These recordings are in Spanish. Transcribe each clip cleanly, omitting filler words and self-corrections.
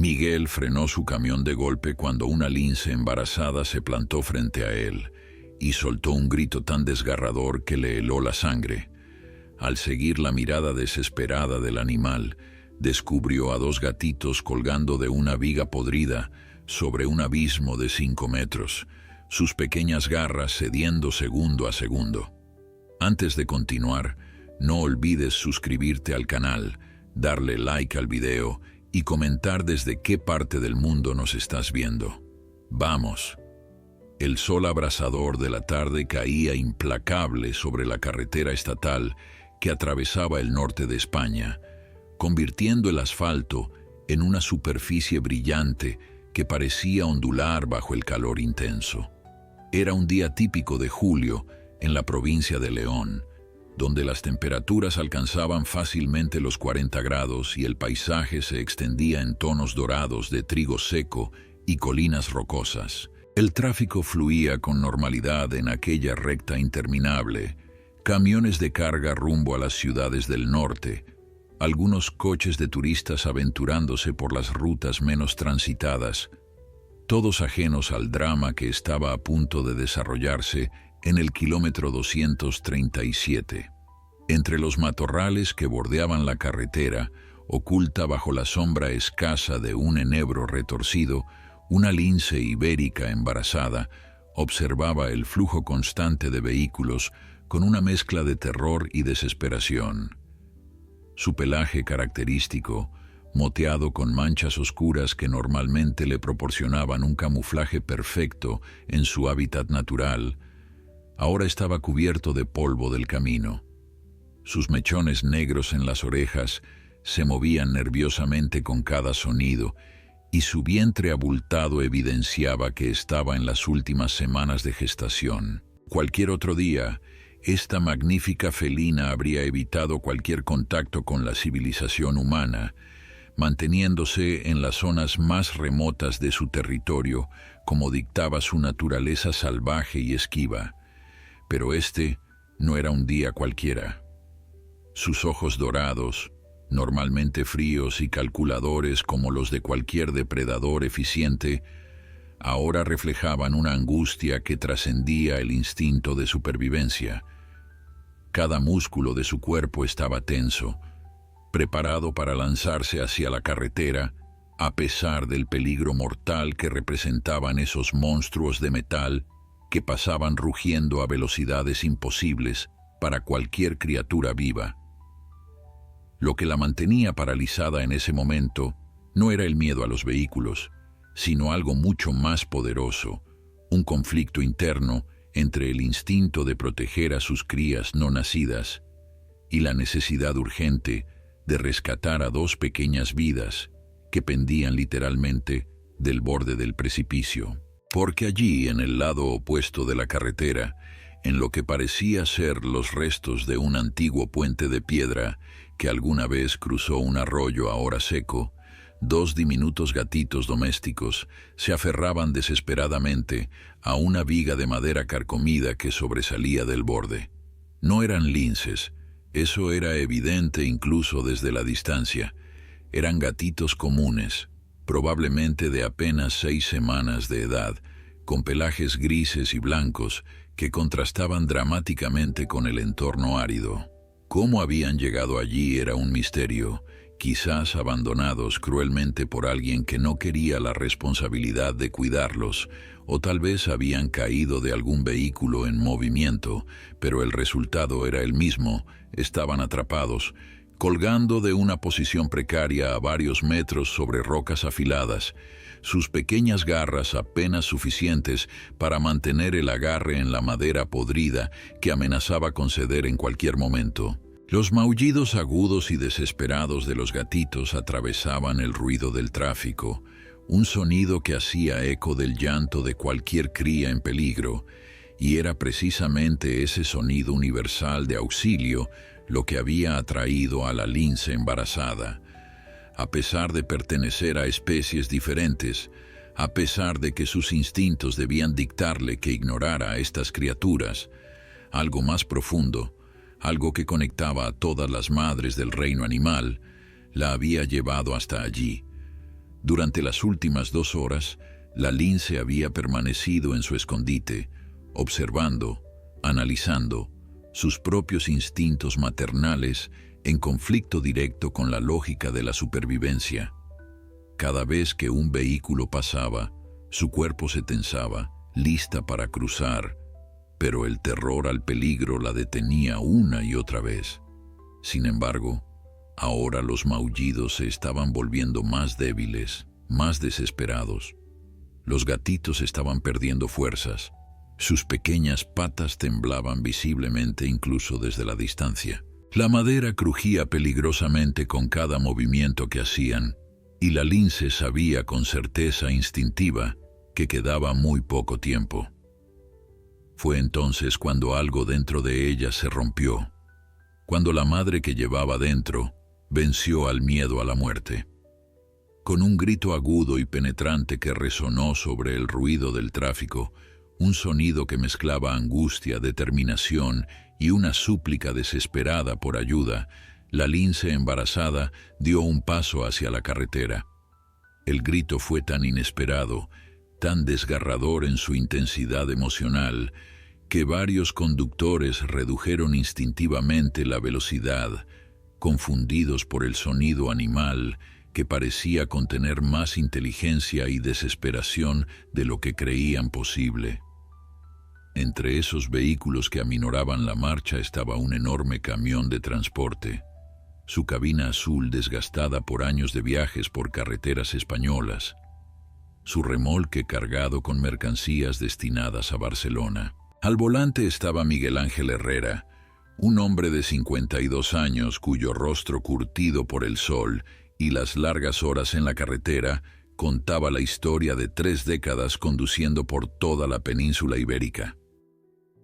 Miguel frenó su camión de golpe cuando una lince embarazada se plantó frente a él y soltó un grito tan desgarrador que le heló la sangre. Al seguir la mirada desesperada del animal, descubrió a dos gatitos colgando de una viga podrida sobre un abismo de 5 metros, sus pequeñas garras cediendo segundo a segundo. Antes de continuar, no olvides suscribirte al canal, darle like al video y comentar desde qué parte del mundo nos estás viendo. ¡Vamos! El sol abrasador de la tarde caía implacable sobre la carretera estatal que atravesaba el norte de España, convirtiendo el asfalto en una superficie brillante que parecía ondular bajo el calor intenso. Era un día típico de julio en la provincia de León, donde las temperaturas alcanzaban fácilmente los 40 grados y el paisaje se extendía en tonos dorados de trigo seco y colinas rocosas. El tráfico fluía con normalidad en aquella recta interminable, camiones de carga rumbo a las ciudades del norte, algunos coches de turistas aventurándose por las rutas menos transitadas, todos ajenos al drama que estaba a punto de desarrollarse en el kilómetro 237. Entre los matorrales que bordeaban la carretera, oculta bajo la sombra escasa de un enebro retorcido, una lince ibérica embarazada observaba el flujo constante de vehículos con una mezcla de terror y desesperación. Su pelaje característico, moteado con manchas oscuras que normalmente le proporcionaban un camuflaje perfecto en su hábitat natural, ahora estaba cubierto de polvo del camino. Sus mechones negros en las orejas se movían nerviosamente con cada sonido, y su vientre abultado evidenciaba que estaba en las últimas semanas de gestación. Cualquier otro día, esta magnífica felina habría evitado cualquier contacto con la civilización humana, manteniéndose en las zonas más remotas de su territorio, como dictaba su naturaleza salvaje y esquiva. Pero este no era un día cualquiera. Sus ojos dorados, normalmente fríos y calculadores como los de cualquier depredador eficiente, ahora reflejaban una angustia que trascendía el instinto de supervivencia. Cada músculo de su cuerpo estaba tenso, preparado para lanzarse hacia la carretera, a pesar del peligro mortal que representaban esos monstruos de metal que pasaban rugiendo a velocidades imposibles para cualquier criatura viva. Lo que la mantenía paralizada en ese momento no era el miedo a los vehículos, sino algo mucho más poderoso, un conflicto interno entre el instinto de proteger a sus crías no nacidas y la necesidad urgente de rescatar a dos pequeñas vidas que pendían literalmente del borde del precipicio. Porque allí, en el lado opuesto de la carretera, en lo que parecía ser los restos de un antiguo puente de piedra que alguna vez cruzó un arroyo ahora seco, dos diminutos gatitos domésticos se aferraban desesperadamente a una viga de madera carcomida que sobresalía del borde. No eran linces, eso era evidente incluso desde la distancia. Eran gatitos comunes, probablemente de apenas 6 semanas de edad, con pelajes grises y blancos que contrastaban dramáticamente con el entorno árido. Cómo habían llegado allí era un misterio, quizás abandonados cruelmente por alguien que no quería la responsabilidad de cuidarlos, o tal vez habían caído de algún vehículo en movimiento, pero el resultado era el mismo: estaban atrapados, colgando de una posición precaria a varios metros sobre rocas afiladas, sus pequeñas garras apenas suficientes para mantener el agarre en la madera podrida que amenazaba con ceder en cualquier momento. Los maullidos agudos y desesperados de los gatitos atravesaban el ruido del tráfico, un sonido que hacía eco del llanto de cualquier cría en peligro, y era precisamente ese sonido universal de auxilio lo que había atraído a la lince embarazada. A pesar de pertenecer a especies diferentes, a pesar de que sus instintos debían dictarle que ignorara a estas criaturas, algo más profundo, algo que conectaba a todas las madres del reino animal, la había llevado hasta allí. Durante las últimas 2 horas, la lince había permanecido en su escondite, observando, analizando sus propios instintos maternales en conflicto directo con la lógica de la supervivencia. Cada vez que un vehículo pasaba, su cuerpo se tensaba, lista para cruzar, pero el terror al peligro la detenía una y otra vez. Sin embargo, ahora los maullidos se estaban volviendo más débiles, más desesperados. Los gatitos estaban perdiendo fuerzas. Sus pequeñas patas temblaban visiblemente incluso desde la distancia. La madera crujía peligrosamente con cada movimiento que hacían, y la lince sabía con certeza instintiva que quedaba muy poco tiempo. Fue entonces cuando algo dentro de ella se rompió, cuando la madre que llevaba dentro venció al miedo a la muerte. Con un grito agudo y penetrante que resonó sobre el ruido del tráfico, un sonido que mezclaba angustia, determinación y una súplica desesperada por ayuda, la lince embarazada dio un paso hacia la carretera. El grito fue tan inesperado, tan desgarrador en su intensidad emocional, que varios conductores redujeron instintivamente la velocidad, confundidos por el sonido animal que parecía contener más inteligencia y desesperación de lo que creían posible. Entre esos vehículos que aminoraban la marcha estaba un enorme camión de transporte, su cabina azul desgastada por años de viajes por carreteras españolas, su remolque cargado con mercancías destinadas a Barcelona. Al volante estaba Miguel Ángel Herrera, un hombre de 52 años cuyo rostro curtido por el sol y las largas horas en la carretera contaba la historia de 3 décadas conduciendo por toda la península ibérica.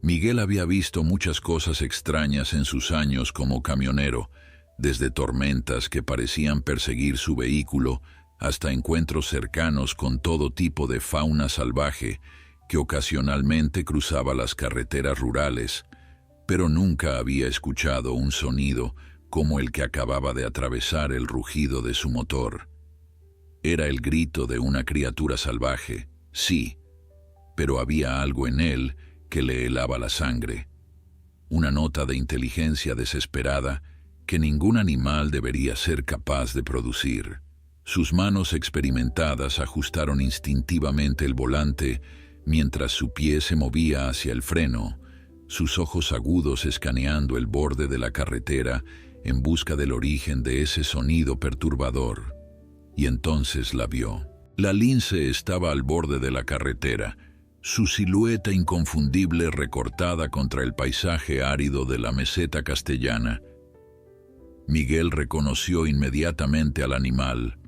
Miguel había visto muchas cosas extrañas en sus años como camionero, desde tormentas que parecían perseguir su vehículo hasta encuentros cercanos con todo tipo de fauna salvaje que ocasionalmente cruzaba las carreteras rurales, pero nunca había escuchado un sonido como el que acababa de atravesar el rugido de su motor. Era el grito de una criatura salvaje, sí, pero había algo en él que le helaba la sangre, una nota de inteligencia desesperada que ningún animal debería ser capaz de producir. Sus manos experimentadas ajustaron instintivamente el volante mientras su pie se movía hacia el freno, sus ojos agudos escaneando el borde de la carretera en busca del origen de ese sonido perturbador. Y entonces la vio. La lince estaba al borde de la carretera, su silueta inconfundible recortada contra el paisaje árido de la meseta castellana. Miguel reconoció inmediatamente al animal,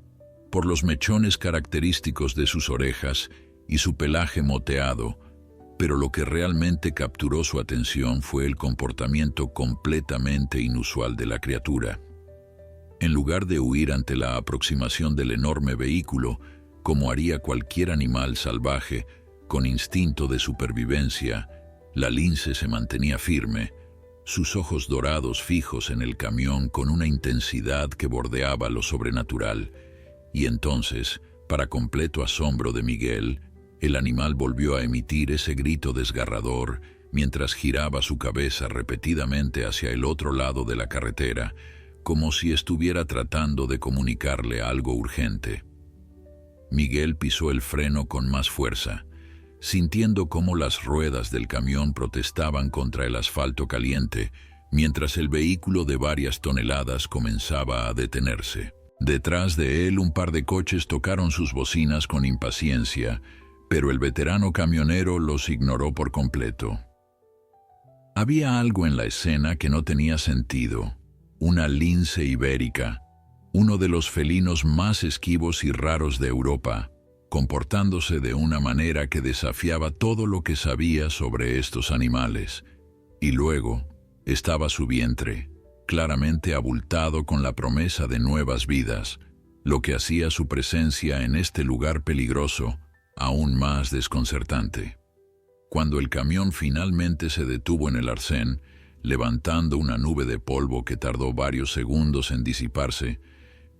por los mechones característicos de sus orejas y su pelaje moteado, pero lo que realmente capturó su atención fue el comportamiento completamente inusual de la criatura. En lugar de huir ante la aproximación del enorme vehículo, como haría cualquier animal salvaje, con instinto de supervivencia, la lince se mantenía firme, sus ojos dorados fijos en el camión con una intensidad que bordeaba lo sobrenatural. Y entonces, para completo asombro de Miguel, el animal volvió a emitir ese grito desgarrador mientras giraba su cabeza repetidamente hacia el otro lado de la carretera, como si estuviera tratando de comunicarle algo urgente. Miguel pisó el freno con más fuerza, sintiendo cómo las ruedas del camión protestaban contra el asfalto caliente, mientras el vehículo de varias toneladas comenzaba a detenerse. Detrás de él un par de coches tocaron sus bocinas con impaciencia, pero el veterano camionero los ignoró por completo. Había algo en la escena que no tenía sentido. Una lince ibérica, uno de los felinos más esquivos y raros de Europa, comportándose de una manera que desafiaba todo lo que sabía sobre estos animales. Y luego estaba su vientre, claramente abultado con la promesa de nuevas vidas, lo que hacía su presencia en este lugar peligroso aún más desconcertante. Cuando el camión finalmente se detuvo en el arcén, levantando una nube de polvo que tardó varios segundos en disiparse,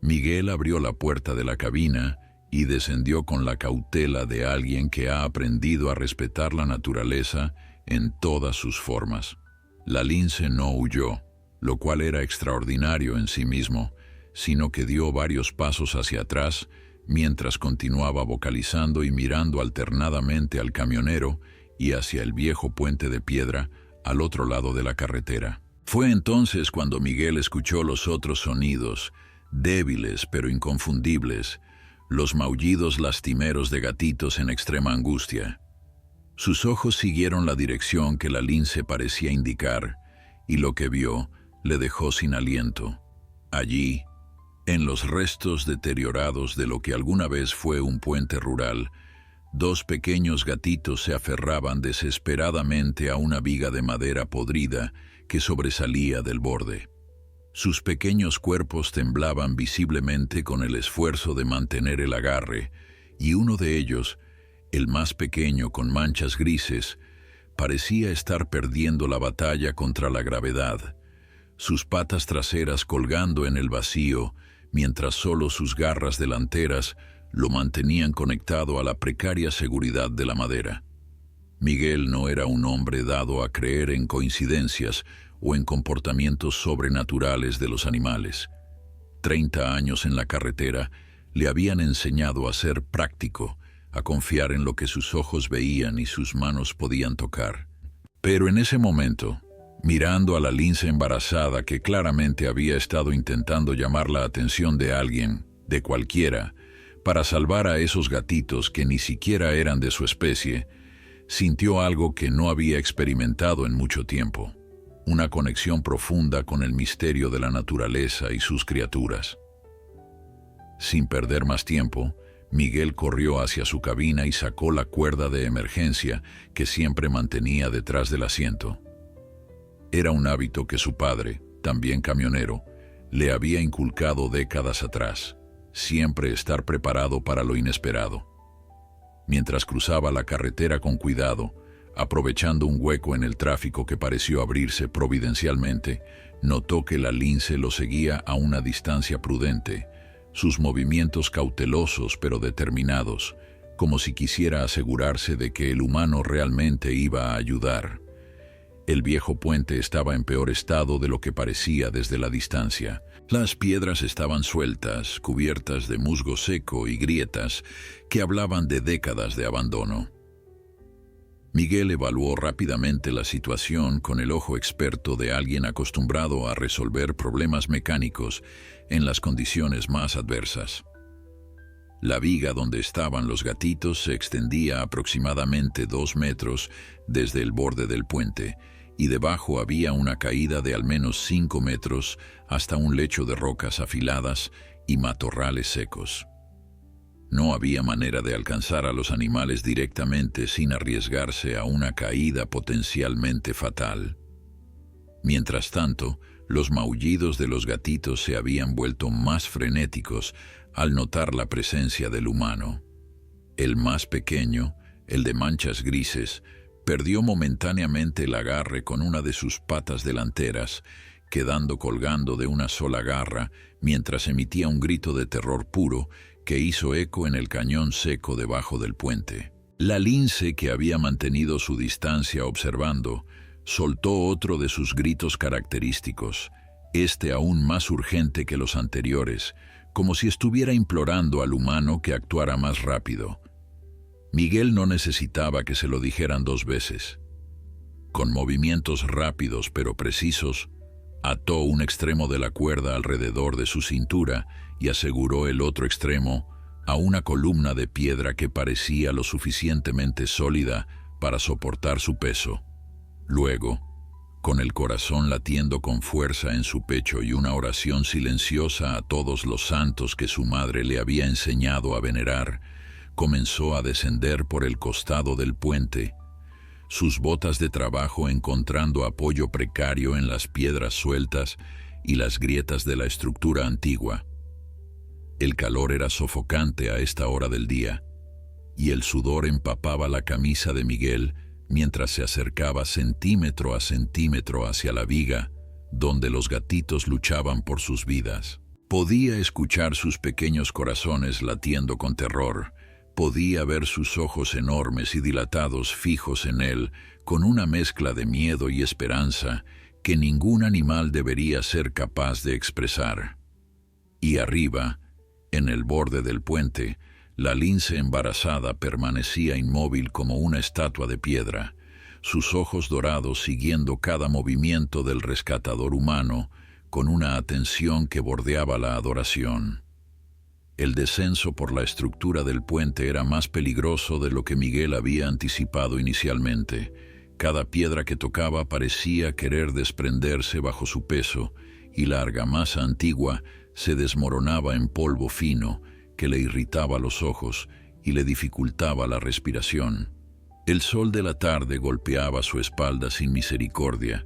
Miguel abrió la puerta de la cabina y descendió con la cautela de alguien que ha aprendido a respetar la naturaleza en todas sus formas. La lince no huyó, lo cual era extraordinario en sí mismo, sino que dio varios pasos hacia atrás mientras continuaba vocalizando y mirando alternadamente al camionero y hacia el viejo puente de piedra al otro lado de la carretera. Fue entonces cuando Miguel escuchó los otros sonidos, débiles pero inconfundibles, los maullidos lastimeros de gatitos en extrema angustia. Sus ojos siguieron la dirección que la lince parecía indicar, y lo que vio le dejó sin aliento. Allí, en los restos deteriorados de lo que alguna vez fue un puente rural, dos pequeños gatitos se aferraban desesperadamente a una viga de madera podrida que sobresalía del borde. Sus pequeños cuerpos temblaban visiblemente con el esfuerzo de mantener el agarre, y uno de ellos, el más pequeño con manchas grises, parecía estar perdiendo la batalla contra la gravedad, sus patas traseras colgando en el vacío, mientras solo sus garras delanteras lo mantenían conectado a la precaria seguridad de la madera. Miguel no era un hombre dado a creer en coincidencias o en comportamientos sobrenaturales de los animales. 30 años en la carretera le habían enseñado a ser práctico, a confiar en lo que sus ojos veían y sus manos podían tocar. Pero en ese momento, mirando a la lince embarazada que claramente había estado intentando llamar la atención de alguien, de cualquiera, para salvar a esos gatitos que ni siquiera eran de su especie, sintió algo que no había experimentado en mucho tiempo, una conexión profunda con el misterio de la naturaleza y sus criaturas. Sin perder más tiempo, Miguel corrió hacia su cabina y sacó la cuerda de emergencia que siempre mantenía detrás del asiento. Era un hábito que su padre, también camionero, le había inculcado décadas atrás, siempre estar preparado para lo inesperado. Mientras cruzaba la carretera con cuidado, aprovechando un hueco en el tráfico que pareció abrirse providencialmente, notó que la lince lo seguía a una distancia prudente, sus movimientos cautelosos pero determinados, como si quisiera asegurarse de que el humano realmente iba a ayudar. El viejo puente estaba en peor estado de lo que parecía desde la distancia. Las piedras estaban sueltas, cubiertas de musgo seco y grietas que hablaban de décadas de abandono. Miguel evaluó rápidamente la situación con el ojo experto de alguien acostumbrado a resolver problemas mecánicos en las condiciones más adversas. La viga donde estaban los gatitos se extendía aproximadamente 2 metros desde el borde del puente, y debajo había una caída de al menos 5 metros hasta un lecho de rocas afiladas y matorrales secos. No había manera de alcanzar a los animales directamente sin arriesgarse a una caída potencialmente fatal. Mientras tanto, los maullidos de los gatitos se habían vuelto más frenéticos al notar la presencia del humano. El más pequeño, el de manchas grises, perdió momentáneamente el agarre con una de sus patas delanteras, quedando colgando de una sola garra mientras emitía un grito de terror puro que hizo eco en el cañón seco debajo del puente. La lince, que había mantenido su distancia observando, soltó otro de sus gritos característicos, este aún más urgente que los anteriores, como si estuviera implorando al humano que actuara más rápido. Miguel no necesitaba que se lo dijeran 2 veces. Con movimientos rápidos pero precisos, ató un extremo de la cuerda alrededor de su cintura y aseguró el otro extremo a una columna de piedra que parecía lo suficientemente sólida para soportar su peso. Luego, con el corazón latiendo con fuerza en su pecho y una oración silenciosa a todos los santos que su madre le había enseñado a venerar, comenzó a descender por el costado del puente, sus botas de trabajo encontrando apoyo precario en las piedras sueltas y las grietas de la estructura antigua. El calor era sofocante a esta hora del día, y el sudor empapaba la camisa de Miguel mientras se acercaba centímetro a centímetro hacia la viga, donde los gatitos luchaban por sus vidas. Podía escuchar sus pequeños corazones latiendo con terror. Podía ver sus ojos enormes y dilatados fijos en él, con una mezcla de miedo y esperanza que ningún animal debería ser capaz de expresar. Y arriba, en el borde del puente, la lince embarazada permanecía inmóvil como una estatua de piedra, sus ojos dorados siguiendo cada movimiento del rescatador humano, con una atención que bordeaba la adoración. El descenso por la estructura del puente era más peligroso de lo que Miguel había anticipado inicialmente. Cada piedra que tocaba parecía querer desprenderse bajo su peso, y la argamasa antigua se desmoronaba en polvo fino que le irritaba los ojos y le dificultaba la respiración. El sol de la tarde golpeaba su espalda sin misericordia,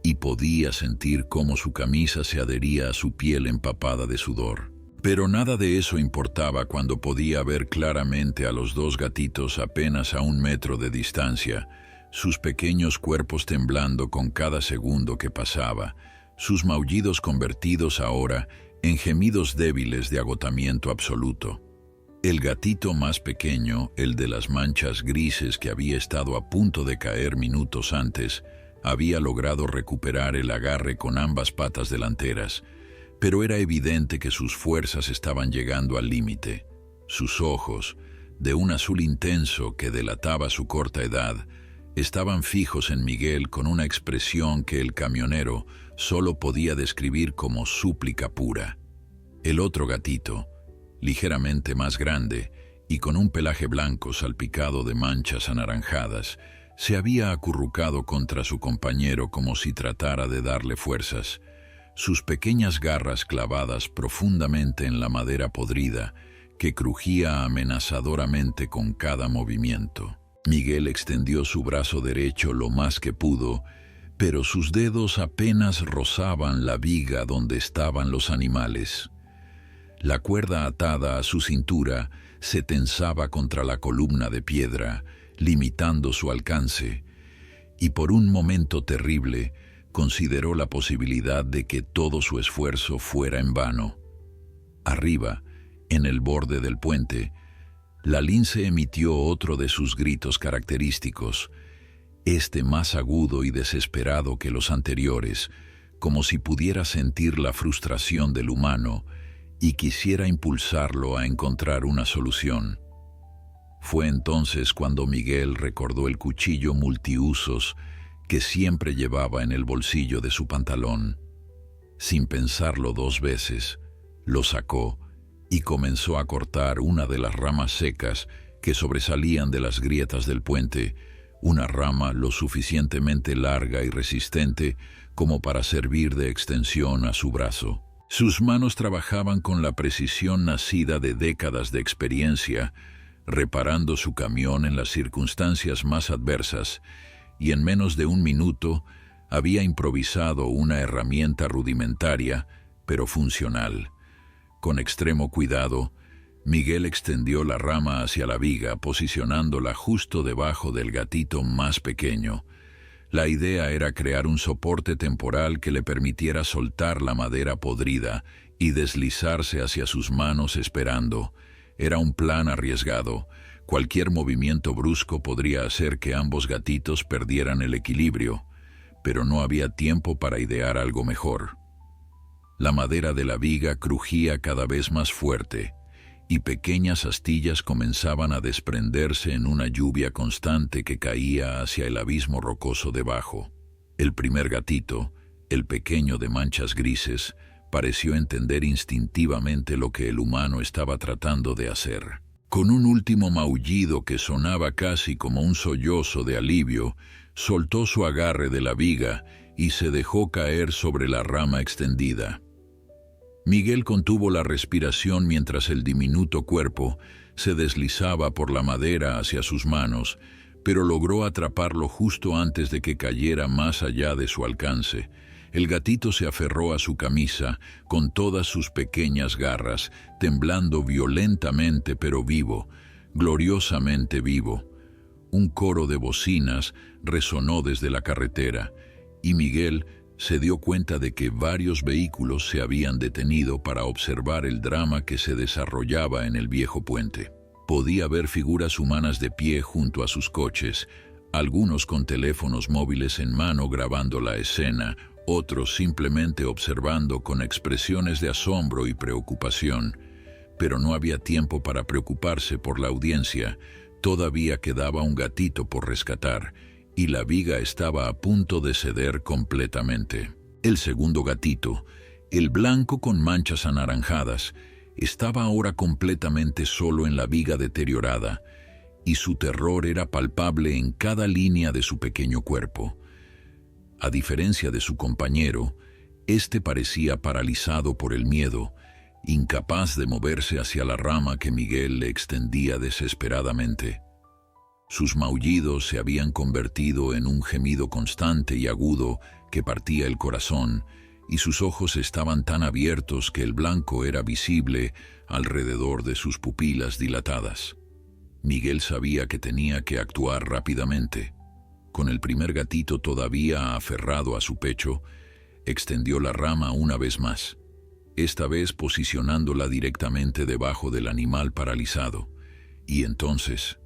y podía sentir cómo su camisa se adhería a su piel empapada de sudor. Pero nada de eso importaba cuando podía ver claramente a los dos gatitos apenas a 1 metro de distancia, sus pequeños cuerpos temblando con cada segundo que pasaba, sus maullidos convertidos ahora en gemidos débiles de agotamiento absoluto. El gatito más pequeño, el de las manchas grises que había estado a punto de caer minutos antes, había logrado recuperar el agarre con ambas patas delanteras, pero era evidente que sus fuerzas estaban llegando al límite. Sus ojos, de un azul intenso que delataba su corta edad, estaban fijos en Miguel con una expresión que el camionero solo podía describir como súplica pura. El otro gatito, ligeramente más grande y con un pelaje blanco salpicado de manchas anaranjadas, se había acurrucado contra su compañero como si tratara de darle fuerzas. Sus pequeñas garras clavadas profundamente en la madera podrida, que crujía amenazadoramente con cada movimiento. Miguel extendió su brazo derecho lo más que pudo, pero sus dedos apenas rozaban la viga donde estaban los animales. La cuerda atada a su cintura se tensaba contra la columna de piedra, limitando su alcance, y por un momento terrible consideró la posibilidad de que todo su esfuerzo fuera en vano. Arriba, en el borde del puente, la lince emitió otro de sus gritos característicos, este más agudo y desesperado que los anteriores, como si pudiera sentir la frustración del humano y quisiera impulsarlo a encontrar una solución. Fue entonces cuando Miguel recordó el cuchillo multiusos que siempre llevaba en el bolsillo de su pantalón. Sin pensarlo 2 veces, lo sacó y comenzó a cortar una de las ramas secas que sobresalían de las grietas del puente, una rama lo suficientemente larga y resistente como para servir de extensión a su brazo. Sus manos trabajaban con la precisión nacida de décadas de experiencia, reparando su camión en las circunstancias más adversas, y en menos de 1 minuto había improvisado una herramienta rudimentaria, pero funcional. Con extremo cuidado, Miguel extendió la rama hacia la viga, posicionándola justo debajo del gatito más pequeño. La idea era crear un soporte temporal que le permitiera soltar la madera podrida y deslizarse hacia sus manos esperando. Era un plan arriesgado. Cualquier movimiento brusco podría hacer que ambos gatitos perdieran el equilibrio, pero no había tiempo para idear algo mejor. La madera de la viga crujía cada vez más fuerte, y pequeñas astillas comenzaban a desprenderse en una lluvia constante que caía hacia el abismo rocoso debajo. El primer gatito, el pequeño de manchas grises, pareció entender instintivamente lo que el humano estaba tratando de hacer. Con un último maullido que sonaba casi como un sollozo de alivio, soltó su agarre de la viga y se dejó caer sobre la rama extendida. Miguel contuvo la respiración mientras el diminuto cuerpo se deslizaba por la madera hacia sus manos, pero logró atraparlo justo antes de que cayera más allá de su alcance. El gatito se aferró a su camisa con todas sus pequeñas garras, temblando violentamente pero vivo, gloriosamente vivo. Un coro de bocinas resonó desde la carretera, y Miguel se dio cuenta de que varios vehículos se habían detenido para observar el drama que se desarrollaba en el viejo puente. Podía ver figuras humanas de pie junto a sus coches, algunos con teléfonos móviles en mano grabando la escena, otros simplemente observando con expresiones de asombro y preocupación. Pero no había tiempo para preocuparse por la audiencia. Todavía quedaba un gatito por rescatar, y la viga estaba a punto de ceder completamente. El segundo gatito, el blanco con manchas anaranjadas, estaba ahora completamente solo en la viga deteriorada, y su terror era palpable en cada línea de su pequeño cuerpo. A diferencia de su compañero, este parecía paralizado por el miedo, incapaz de moverse hacia la rama que Miguel le extendía desesperadamente. Sus maullidos se habían convertido en un gemido constante y agudo que partía el corazón, y sus ojos estaban tan abiertos que el blanco era visible alrededor de sus pupilas dilatadas. Miguel sabía que tenía que actuar rápidamente. Con el primer gatito todavía aferrado a su pecho, extendió la rama una vez más, esta vez posicionándola directamente debajo del animal paralizado, y entonces,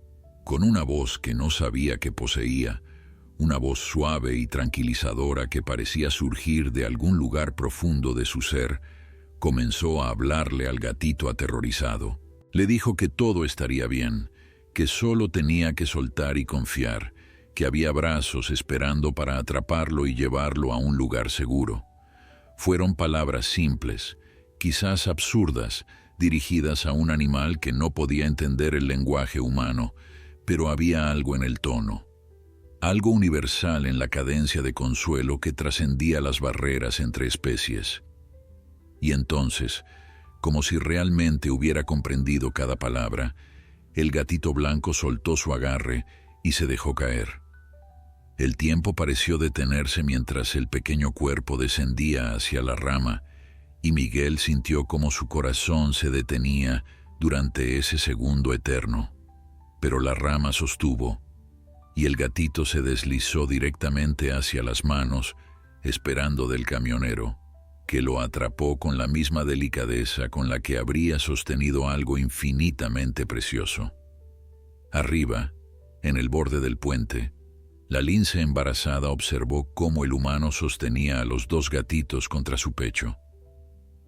con una voz que no sabía que poseía, una voz suave y tranquilizadora que parecía surgir de algún lugar profundo de su ser, comenzó a hablarle al gatito aterrorizado. Le dijo que todo estaría bien, que solo tenía que soltar y confiar, que había brazos esperando para atraparlo y llevarlo a un lugar seguro. Fueron palabras simples, quizás absurdas, dirigidas a un animal que no podía entender el lenguaje humano, pero había algo en el tono, algo universal en la cadencia de consuelo que trascendía las barreras entre especies. Y entonces, como si realmente hubiera comprendido cada palabra, el gatito blanco soltó su agarre y se dejó caer. El tiempo pareció detenerse mientras el pequeño cuerpo descendía hacia la rama, y Miguel sintió como su corazón se detenía durante ese segundo eterno. Pero la rama sostuvo, y el gatito se deslizó directamente hacia las manos, esperando del camionero, que lo atrapó con la misma delicadeza con la que habría sostenido algo infinitamente precioso. Arriba, en el borde del puente, la lince embarazada observó cómo el humano sostenía a los dos gatitos contra su pecho,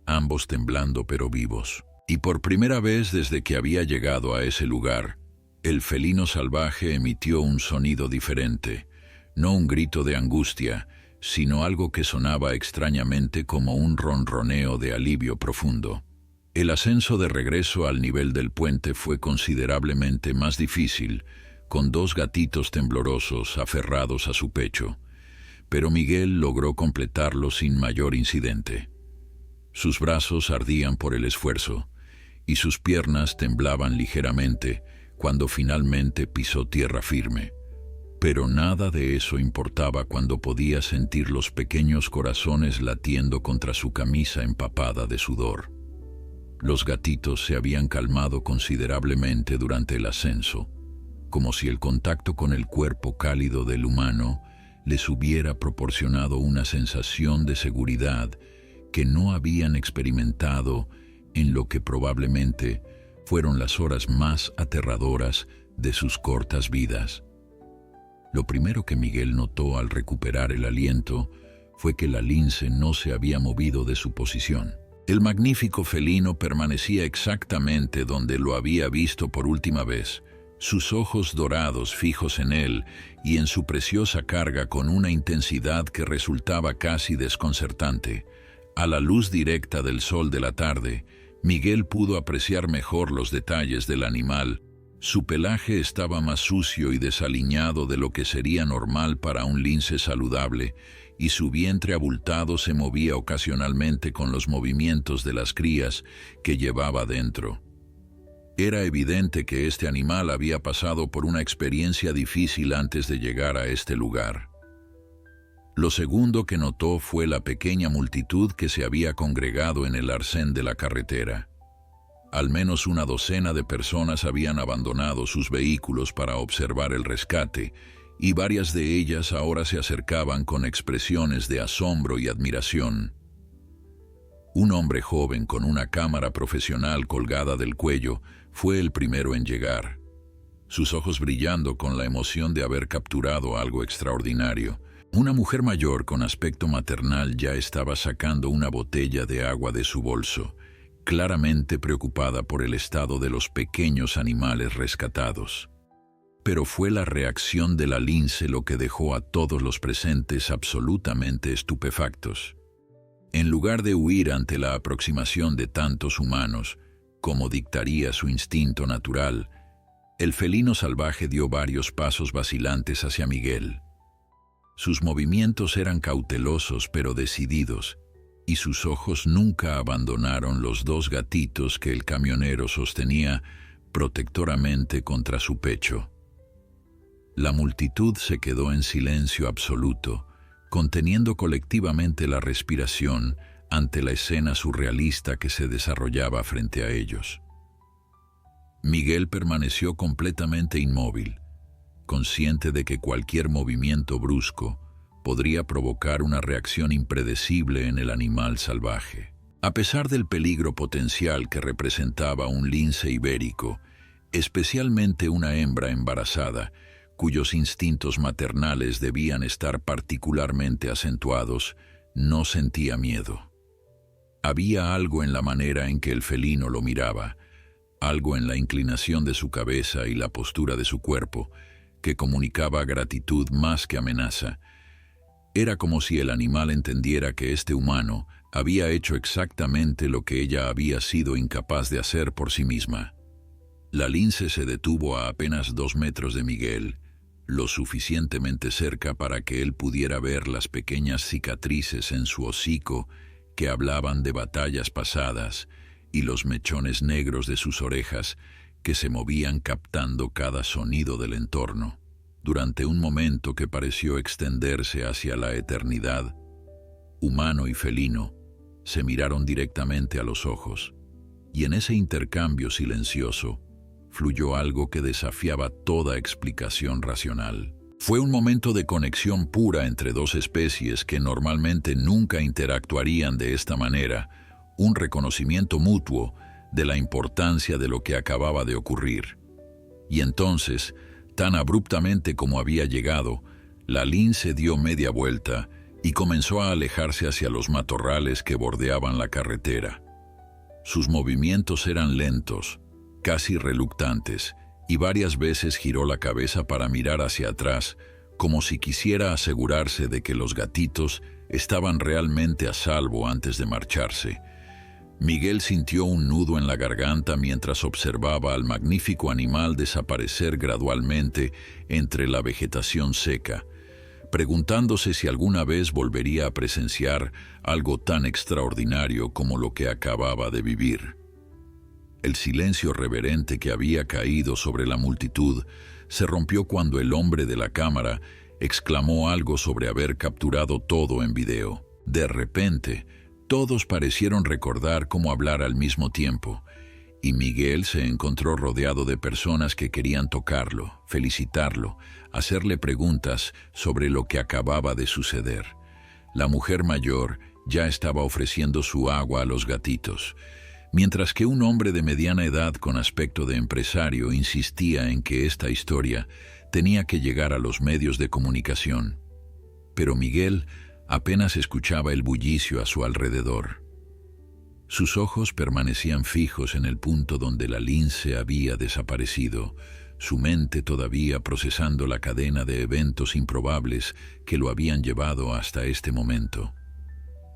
ambos temblando pero vivos. Y por primera vez desde que había llegado a ese lugar, el felino salvaje emitió un sonido diferente, no un grito de angustia, sino algo que sonaba extrañamente como un ronroneo de alivio profundo. El ascenso de regreso al nivel del puente fue considerablemente más difícil, con dos gatitos temblorosos aferrados a su pecho, pero Miguel logró completarlo sin mayor incidente. Sus brazos ardían por el esfuerzo, y sus piernas temblaban ligeramente cuando finalmente pisó tierra firme. Pero nada de eso importaba cuando podía sentir los pequeños corazones latiendo contra su camisa empapada de sudor. Los gatitos se habían calmado considerablemente durante el ascenso, como si el contacto con el cuerpo cálido del humano les hubiera proporcionado una sensación de seguridad que no habían experimentado en lo que probablemente fueron las horas más aterradoras de sus cortas vidas. Lo primero que Miguel notó al recuperar el aliento fue que la lince no se había movido de su posición. El magnífico felino permanecía exactamente donde lo había visto por última vez, sus ojos dorados fijos en él y en su preciosa carga con una intensidad que resultaba casi desconcertante. A la luz directa del sol de la tarde, Miguel pudo apreciar mejor los detalles del animal. Su pelaje estaba más sucio y desaliñado de lo que sería normal para un lince saludable, y su vientre abultado se movía ocasionalmente con los movimientos de las crías que llevaba dentro. Era evidente que este animal había pasado por una experiencia difícil antes de llegar a este lugar. Lo segundo que notó fue la pequeña multitud que se había congregado en el arcén de la carretera. Al menos una docena de personas habían abandonado sus vehículos para observar el rescate, y varias de ellas ahora se acercaban con expresiones de asombro y admiración. Un hombre joven con una cámara profesional colgada del cuello fue el primero en llegar, sus ojos brillando con la emoción de haber capturado algo extraordinario. Una mujer mayor con aspecto maternal ya estaba sacando una botella de agua de su bolso, claramente preocupada por el estado de los pequeños animales rescatados. Pero fue la reacción de la lince lo que dejó a todos los presentes absolutamente estupefactos. En lugar de huir ante la aproximación de tantos humanos, como dictaría su instinto natural, el felino salvaje dio varios pasos vacilantes hacia Miguel. Sus movimientos eran cautelosos pero decididos, y sus ojos nunca abandonaron los dos gatitos que el camionero sostenía protectoramente contra su pecho. La multitud se quedó en silencio absoluto, conteniendo colectivamente la respiración ante la escena surrealista que se desarrollaba frente a ellos. Miguel permaneció completamente inmóvil, consciente de que cualquier movimiento brusco podría provocar una reacción impredecible en el animal salvaje. A pesar del peligro potencial que representaba un lince ibérico, especialmente una hembra embarazada, cuyos instintos maternales debían estar particularmente acentuados, no sentía miedo. Había algo en la manera en que el felino lo miraba, algo en la inclinación de su cabeza y la postura de su cuerpo, que comunicaba gratitud más que amenaza. Era como si el animal entendiera que este humano había hecho exactamente lo que ella había sido incapaz de hacer por sí misma. La lince se detuvo a apenas 2 metros de Miguel, lo suficientemente cerca para que él pudiera ver las pequeñas cicatrices en su hocico que hablaban de batallas pasadas y los mechones negros de sus orejas que se movían captando cada sonido del entorno. Durante un momento que pareció extenderse hacia la eternidad, humano y felino se miraron directamente a los ojos, y en ese intercambio silencioso fluyó algo que desafiaba toda explicación racional. Fue un momento de conexión pura entre dos especies que normalmente nunca interactuarían de esta manera, un reconocimiento mutuo de la importancia de lo que acababa de ocurrir. Y entonces, tan abruptamente como había llegado, la lince dio media vuelta y comenzó a alejarse hacia los matorrales que bordeaban la carretera. Sus movimientos eran lentos, casi reluctantes, y varias veces giró la cabeza para mirar hacia atrás, como si quisiera asegurarse de que los gatitos estaban realmente a salvo antes de marcharse. Miguel sintió un nudo en la garganta mientras observaba al magnífico animal desaparecer gradualmente entre la vegetación seca, preguntándose si alguna vez volvería a presenciar algo tan extraordinario como lo que acababa de vivir. El silencio reverente que había caído sobre la multitud se rompió cuando el hombre de la cámara exclamó algo sobre haber capturado todo en video. De repente, todos parecieron recordar cómo hablar al mismo tiempo, y Miguel se encontró rodeado de personas que querían tocarlo, felicitarlo, hacerle preguntas sobre lo que acababa de suceder. La mujer mayor ya estaba ofreciendo su agua a los gatitos, mientras que un hombre de mediana edad con aspecto de empresario insistía en que esta historia tenía que llegar a los medios de comunicación. Pero Miguel apenas escuchaba el bullicio a su alrededor. Sus ojos permanecían fijos en el punto donde la lince había desaparecido, su mente todavía procesando la cadena de eventos improbables que lo habían llevado hasta este momento.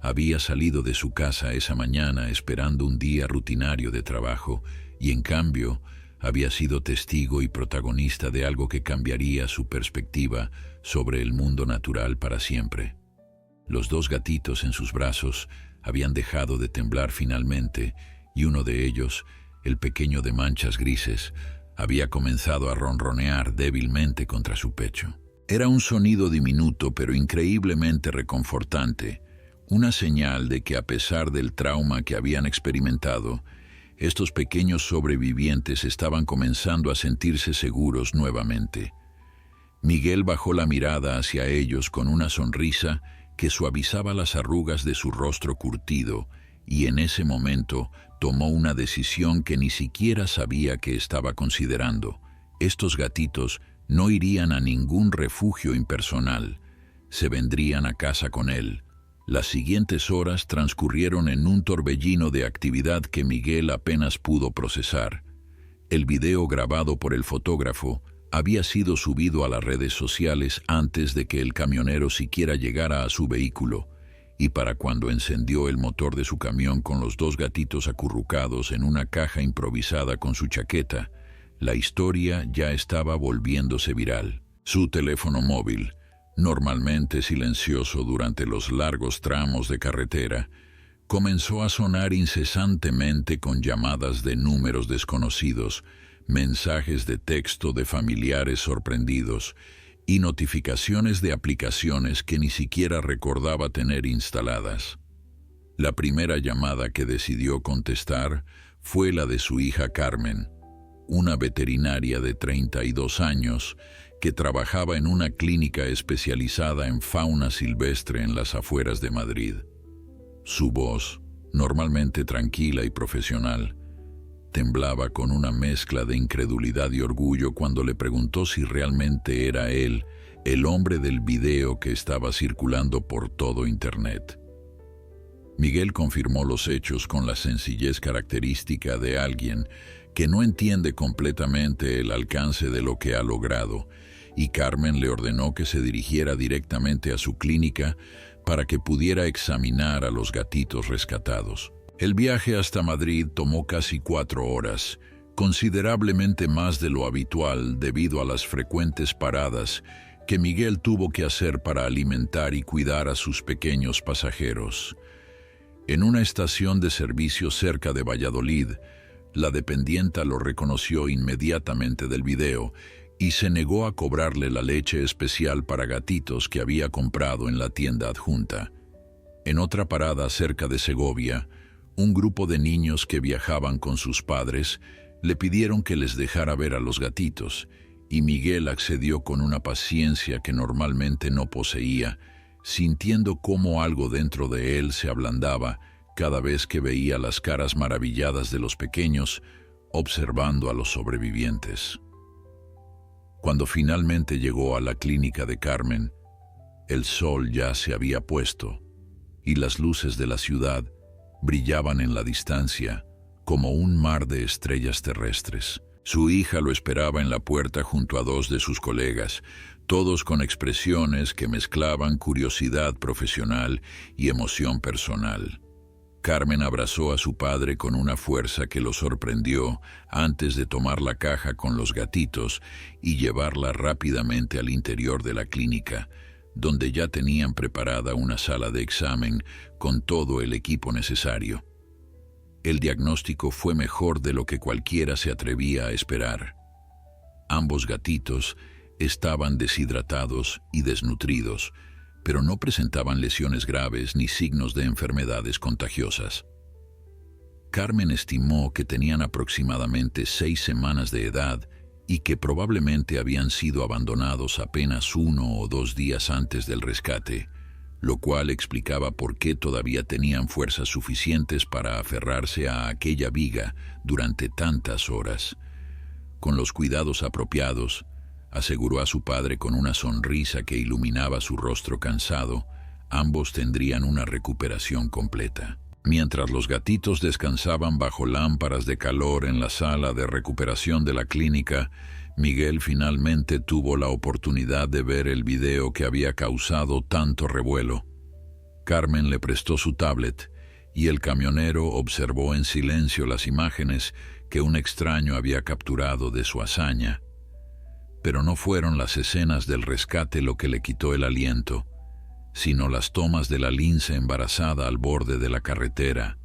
Había salido de su casa esa mañana esperando un día rutinario de trabajo y, en cambio, había sido testigo y protagonista de algo que cambiaría su perspectiva sobre el mundo natural para siempre. Los dos gatitos en sus brazos habían dejado de temblar finalmente, y uno de ellos, el pequeño de manchas grises, había comenzado a ronronear débilmente contra su pecho. Era un sonido diminuto pero increíblemente reconfortante, una señal de que a pesar del trauma que habían experimentado, estos pequeños sobrevivientes estaban comenzando a sentirse seguros nuevamente. Miguel bajó la mirada hacia ellos con una sonrisa que suavizaba las arrugas de su rostro curtido, y en ese momento tomó una decisión que ni siquiera sabía que estaba considerando. Estos gatitos no irían a ningún refugio impersonal, se vendrían a casa con él. Las siguientes horas transcurrieron en un torbellino de actividad que Miguel apenas pudo procesar. El video grabado por el fotógrafo había sido subido a las redes sociales antes de que el camionero siquiera llegara a su vehículo, y para cuando encendió el motor de su camión con los dos gatitos acurrucados en una caja improvisada con su chaqueta, la historia ya estaba volviéndose viral. Su teléfono móvil, normalmente silencioso durante los largos tramos de carretera, comenzó a sonar incesantemente con llamadas de números desconocidos, mensajes de texto de familiares sorprendidos y notificaciones de aplicaciones que ni siquiera recordaba tener instaladas. La primera llamada que decidió contestar fue la de su hija Carmen, una veterinaria de 32 años que trabajaba en una clínica especializada en fauna silvestre en las afueras de Madrid. Su voz, normalmente tranquila y profesional, temblaba con una mezcla de incredulidad y orgullo cuando le preguntó si realmente era él, el hombre del video que estaba circulando por todo Internet. Miguel confirmó los hechos con la sencillez característica de alguien que no entiende completamente el alcance de lo que ha logrado, y Carmen le ordenó que se dirigiera directamente a su clínica para que pudiera examinar a los gatitos rescatados. El viaje hasta Madrid tomó casi 4 horas, considerablemente más de lo habitual debido a las frecuentes paradas que Miguel tuvo que hacer para alimentar y cuidar a sus pequeños pasajeros. En una estación de servicio cerca de Valladolid, la dependienta lo reconoció inmediatamente del video y se negó a cobrarle la leche especial para gatitos que había comprado en la tienda adjunta. En otra parada cerca de Segovia, un grupo de niños que viajaban con sus padres le pidieron que les dejara ver a los gatitos, y Miguel accedió con una paciencia que normalmente no poseía, sintiendo cómo algo dentro de él se ablandaba cada vez que veía las caras maravilladas de los pequeños observando a los sobrevivientes. Cuando finalmente llegó a la clínica de Carmen, el sol ya se había puesto y las luces de la ciudad brillaban en la distancia como un mar de estrellas terrestres. Su hija lo esperaba en la puerta junto a 2 de sus colegas, todos con expresiones que mezclaban curiosidad profesional y emoción personal. Carmen abrazó a su padre con una fuerza que lo sorprendió antes de tomar la caja con los gatitos y llevarla rápidamente al interior de la clínica, donde ya tenían preparada una sala de examen con todo el equipo necesario. El diagnóstico fue mejor de lo que cualquiera se atrevía a esperar. Ambos gatitos estaban deshidratados y desnutridos, pero no presentaban lesiones graves ni signos de enfermedades contagiosas. Carmen estimó que tenían aproximadamente 6 semanas de edad y que probablemente habían sido abandonados apenas 1 o 2 días antes del rescate, lo cual explicaba por qué todavía tenían fuerzas suficientes para aferrarse a aquella viga durante tantas horas. Con los cuidados apropiados, aseguró a su padre con una sonrisa que iluminaba su rostro cansado, ambos tendrían una recuperación completa. Mientras los gatitos descansaban bajo lámparas de calor en la sala de recuperación de la clínica, Miguel finalmente tuvo la oportunidad de ver el video que había causado tanto revuelo. Carmen le prestó su tablet y el camionero observó en silencio las imágenes que un extraño había capturado de su hazaña. Pero no fueron las escenas del rescate lo que le quitó el aliento, sino las tomas de la lince embarazada al borde de la carretera,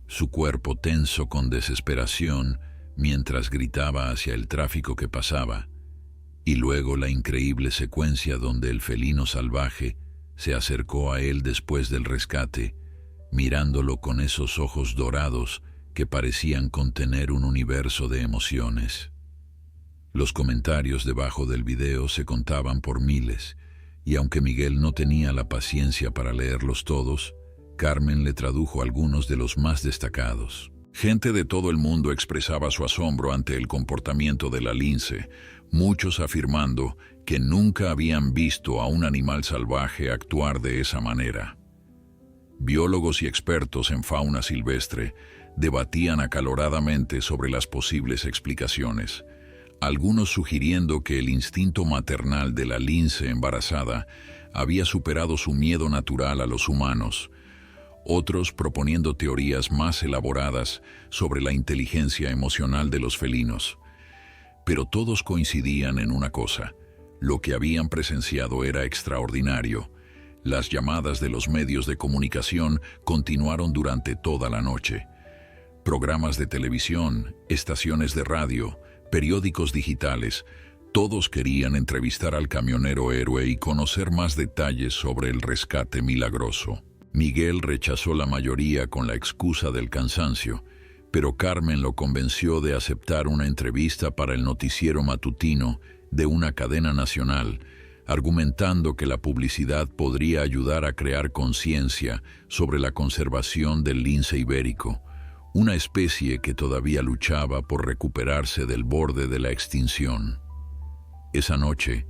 su cuerpo tenso con desesperación mientras gritaba hacia el tráfico que pasaba, y luego la increíble secuencia donde el felino salvaje se acercó a él después del rescate, mirándolo con esos ojos dorados que parecían contener un universo de emociones. Los comentarios debajo del video se contaban por miles, y aunque Miguel no tenía la paciencia para leerlos todos, Carmen le tradujo algunos de los más destacados. Gente de todo el mundo expresaba su asombro ante el comportamiento de la lince, muchos afirmando que nunca habían visto a un animal salvaje actuar de esa manera. Biólogos y expertos en fauna silvestre debatían acaloradamente sobre las posibles explicaciones, algunos sugiriendo que el instinto maternal de la lince embarazada había superado su miedo natural a los humanos, otros proponiendo teorías más elaboradas sobre la inteligencia emocional de los felinos. Pero todos coincidían en una cosa: lo que habían presenciado era extraordinario. Las llamadas de los medios de comunicación continuaron durante toda la noche. Programas de televisión, estaciones de radio, periódicos digitales, todos querían entrevistar al camionero héroe y conocer más detalles sobre el rescate milagroso. Miguel rechazó la mayoría con la excusa del cansancio, pero Carmen lo convenció de aceptar una entrevista para el noticiero matutino de una cadena nacional, argumentando que la publicidad podría ayudar a crear conciencia sobre la conservación del lince ibérico, una especie que todavía luchaba por recuperarse del borde de la extinción. Esa noche,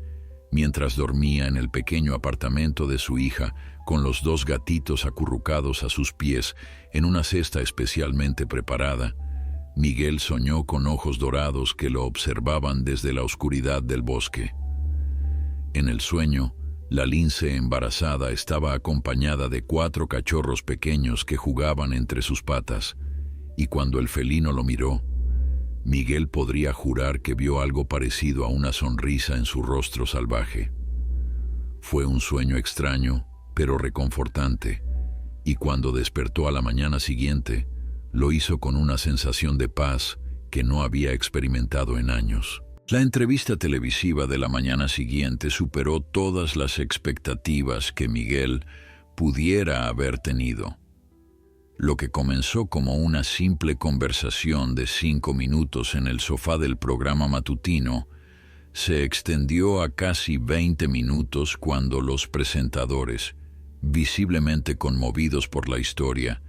mientras dormía en el pequeño apartamento de su hija, con los 2 gatitos acurrucados a sus pies en una cesta especialmente preparada, Miguel soñó con ojos dorados que lo observaban desde la oscuridad del bosque. En el sueño, la lince embarazada estaba acompañada de 4 cachorros pequeños que jugaban entre sus patas, y cuando el felino lo miró, Miguel podría jurar que vio algo parecido a una sonrisa en su rostro salvaje. Fue un sueño extraño, pero reconfortante, y cuando despertó a la mañana siguiente, lo hizo con una sensación de paz que no había experimentado en años. La entrevista televisiva de la mañana siguiente superó todas las expectativas que Miguel pudiera haber tenido. Lo que comenzó como una simple conversación de 5 minutos en el sofá del programa matutino se extendió a casi 20 minutos cuando los presentadores, visiblemente conmovidos por la historia,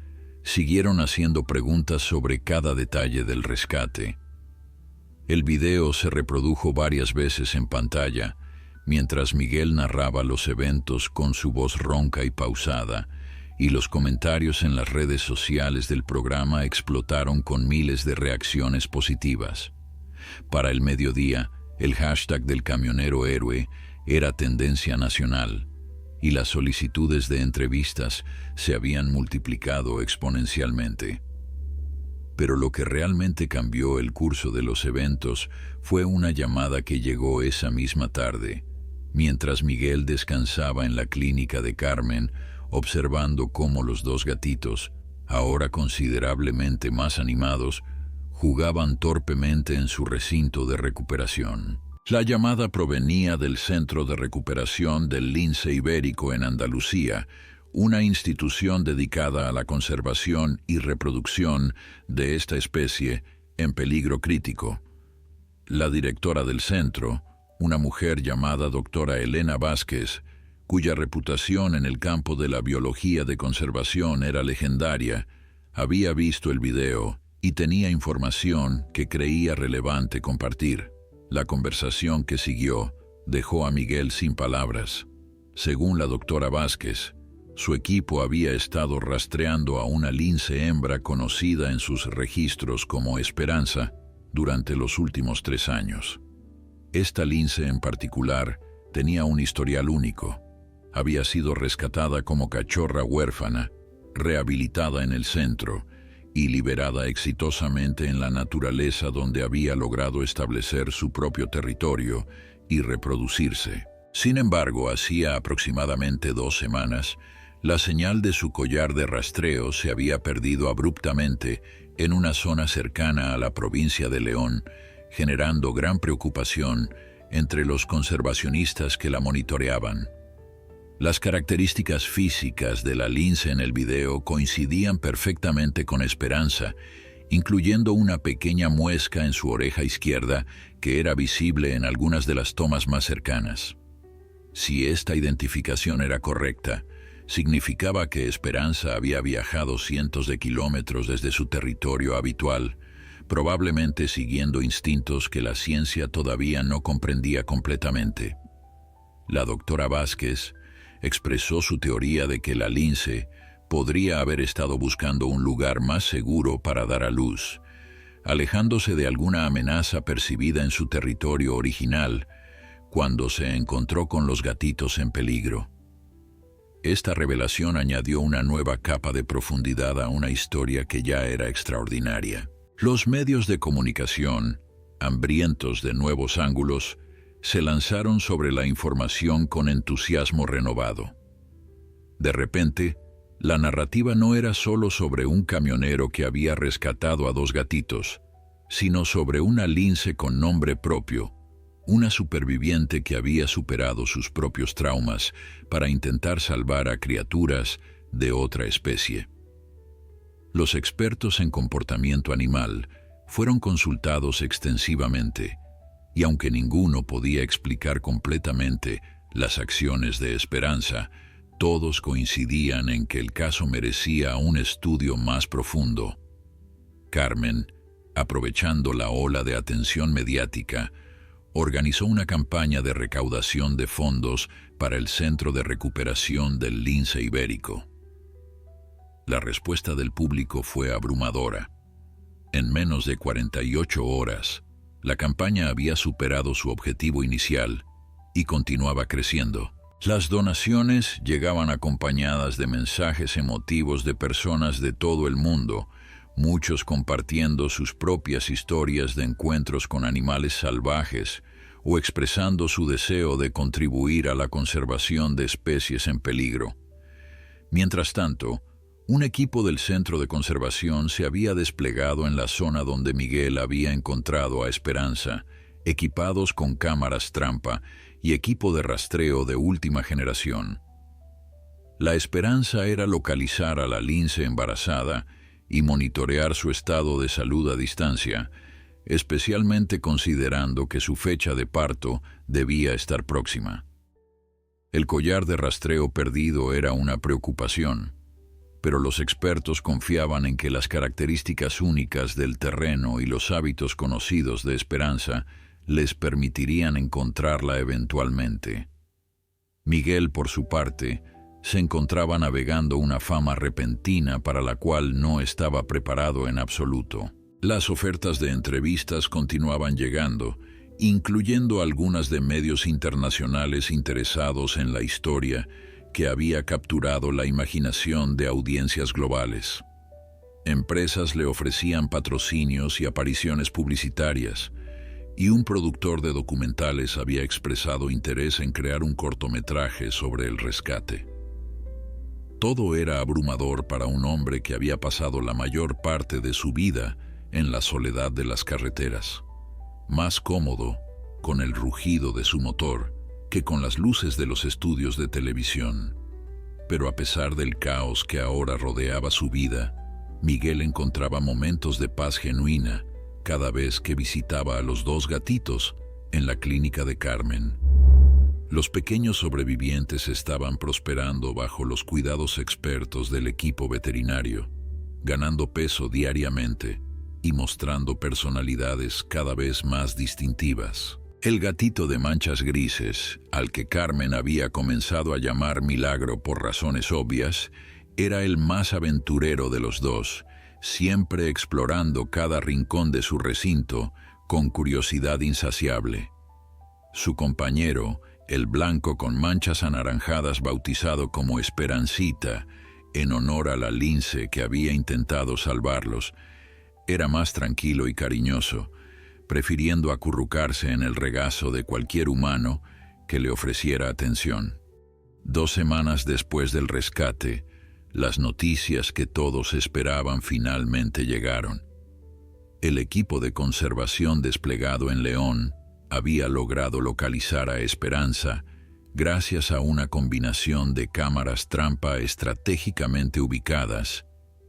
siguieron haciendo preguntas sobre cada detalle del rescate. El video se reprodujo varias veces en pantalla, mientras Miguel narraba los eventos con su voz ronca y pausada, y los comentarios en las redes sociales del programa explotaron con miles de reacciones positivas. Para el mediodía, el hashtag del camionero héroe era tendencia nacional, y las solicitudes de entrevistas se habían multiplicado exponencialmente. Pero lo que realmente cambió el curso de los eventos fue una llamada que llegó esa misma tarde, mientras Miguel descansaba en la clínica de Carmen, observando cómo los 2 gatitos, ahora considerablemente más animados, jugaban torpemente en su recinto de recuperación. La llamada provenía del Centro de Recuperación del Lince Ibérico en Andalucía, una institución dedicada a la conservación y reproducción de esta especie en peligro crítico. La directora del centro, una mujer llamada doctora Elena Vázquez, cuya reputación en el campo de la biología de conservación era legendaria, había visto el video y tenía información que creía relevante compartir. La conversación que siguió dejó a Miguel sin palabras. Según la doctora Vázquez, su equipo había estado rastreando a una lince hembra conocida en sus registros como Esperanza durante los últimos 3 años. Esta lince en particular tenía un historial único. Había sido rescatada como cachorra huérfana, rehabilitada en el centro y liberada exitosamente en la naturaleza, donde había logrado establecer su propio territorio y reproducirse. Sin embargo, hacía aproximadamente 2 semanas, la señal de su collar de rastreo se había perdido abruptamente en una zona cercana a la provincia de León, generando gran preocupación entre los conservacionistas que la monitoreaban. Las características físicas de la lince en el video coincidían perfectamente con Esperanza, incluyendo una pequeña muesca en su oreja izquierda que era visible en algunas de las tomas más cercanas. Si esta identificación era correcta, significaba que Esperanza había viajado cientos de kilómetros desde su territorio habitual, probablemente siguiendo instintos que la ciencia todavía no comprendía completamente. La doctora Vázquez expresó su teoría de que la lince podría haber estado buscando un lugar más seguro para dar a luz, alejándose de alguna amenaza percibida en su territorio original cuando se encontró con los gatitos en peligro. Esta revelación añadió una nueva capa de profundidad a una historia que ya era extraordinaria. Los medios de comunicación, hambrientos de nuevos ángulos, se lanzaron sobre la información con entusiasmo renovado. De repente, la narrativa no era solo sobre un camionero que había rescatado a 2 gatitos, sino sobre una lince con nombre propio, una superviviente que había superado sus propios traumas para intentar salvar a criaturas de otra especie. Los expertos en comportamiento animal fueron consultados extensivamente, y aunque ninguno podía explicar completamente las acciones de Esperanza, todos coincidían en que el caso merecía un estudio más profundo. Carmen, aprovechando la ola de atención mediática, organizó una campaña de recaudación de fondos para el Centro de Recuperación del Lince Ibérico. La respuesta del público fue abrumadora. En menos de 48 horas, la campaña había superado su objetivo inicial y continuaba creciendo. Las donaciones llegaban acompañadas de mensajes emotivos de personas de todo el mundo, muchos compartiendo sus propias historias de encuentros con animales salvajes o expresando su deseo de contribuir a la conservación de especies en peligro. Mientras tanto, un equipo del Centro de Conservación se había desplegado en la zona donde Miguel había encontrado a Esperanza, equipados con cámaras trampa y equipo de rastreo de última generación. La esperanza era localizar a la lince embarazada y monitorear su estado de salud a distancia, especialmente considerando que su fecha de parto debía estar próxima. El collar de rastreo perdido era una preocupación, pero los expertos confiaban en que las características únicas del terreno y los hábitos conocidos de Esperanza les permitirían encontrarla eventualmente. Miguel, por su parte, se encontraba navegando una fama repentina para la cual no estaba preparado en absoluto. Las ofertas de entrevistas continuaban llegando, incluyendo algunas de medios internacionales interesados en la historia que había capturado la imaginación de audiencias globales. Empresas le ofrecían patrocinios y apariciones publicitarias, y un productor de documentales había expresado interés en crear un cortometraje sobre el rescate. Todo era abrumador para un hombre que había pasado la mayor parte de su vida en la soledad de las carreteras, más cómodo con el rugido de su motor que con las luces de los estudios de televisión. Pero a pesar del caos que ahora rodeaba su vida, Miguel encontraba momentos de paz genuina cada vez que visitaba a los 2 gatitos en la clínica de Carmen. Los pequeños sobrevivientes estaban prosperando bajo los cuidados expertos del equipo veterinario, ganando peso diariamente y mostrando personalidades cada vez más distintivas. El gatito de manchas grises, al que Carmen había comenzado a llamar Milagro por razones obvias, era el más aventurero de los 2, siempre explorando cada rincón de su recinto con curiosidad insaciable. Su compañero, el blanco con manchas anaranjadas bautizado como Esperancita, en honor a la lince que había intentado salvarlos, era más tranquilo y cariñoso, prefiriendo acurrucarse en el regazo de cualquier humano que le ofreciera atención. 2 semanas después del rescate, las noticias que todos esperaban finalmente llegaron. El equipo de conservación desplegado en León había logrado localizar a Esperanza gracias a una combinación de cámaras trampa estratégicamente ubicadas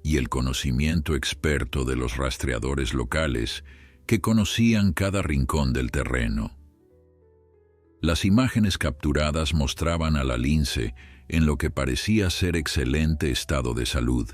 y el conocimiento experto de los rastreadores locales que conocían cada rincón del terreno. Las imágenes capturadas mostraban a la lince en lo que parecía ser excelente estado de salud,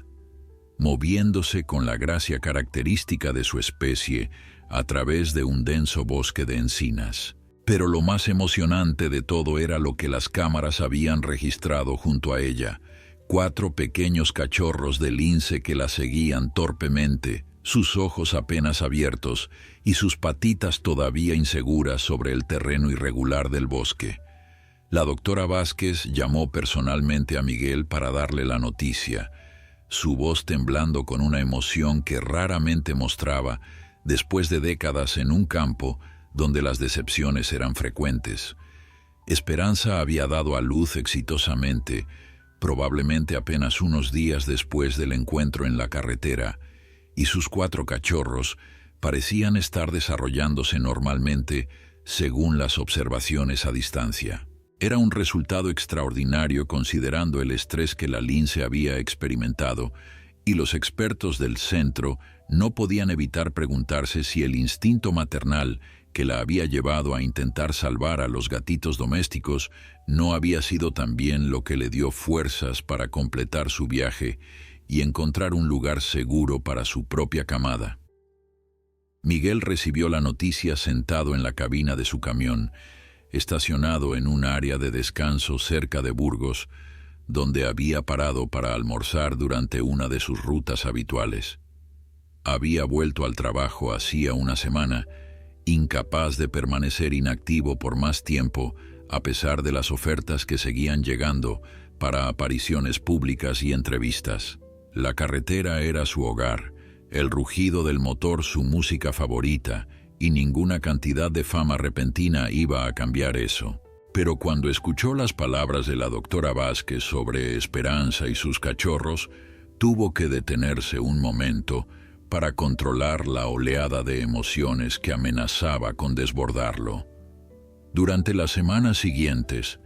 moviéndose con la gracia característica de su especie a través de un denso bosque de encinas. Pero lo más emocionante de todo era lo que las cámaras habían registrado junto a ella: 4 pequeños cachorros de lince que la seguían torpemente, sus ojos apenas abiertos y sus patitas todavía inseguras sobre el terreno irregular del bosque. La doctora Vázquez llamó personalmente a Miguel para darle la noticia, su voz temblando con una emoción que raramente mostraba después de décadas en un campo donde las decepciones eran frecuentes. Esperanza había dado a luz exitosamente, probablemente apenas unos días después del encuentro en la carretera, y sus 4 cachorros parecían estar desarrollándose normalmente según las observaciones a distancia. Era un resultado extraordinario considerando el estrés que la lince había experimentado, y los expertos del centro no podían evitar preguntarse si el instinto maternal que la había llevado a intentar salvar a los gatitos domésticos no había sido también lo que le dio fuerzas para completar su viaje y encontrar un lugar seguro para su propia camada. Miguel recibió la noticia sentado en la cabina de su camión, estacionado en un área de descanso cerca de Burgos, donde había parado para almorzar durante una de sus rutas habituales. Había vuelto al trabajo hacía una semana, incapaz de permanecer inactivo por más tiempo, a pesar de las ofertas que seguían llegando para apariciones públicas y entrevistas. La carretera era su hogar, el rugido del motor su música favorita, y ninguna cantidad de fama repentina iba a cambiar eso. Pero cuando escuchó las palabras de la doctora Vázquez sobre Esperanza y sus cachorros, tuvo que detenerse un momento para controlar la oleada de emociones que amenazaba con desbordarlo. Durante las semanas siguientes,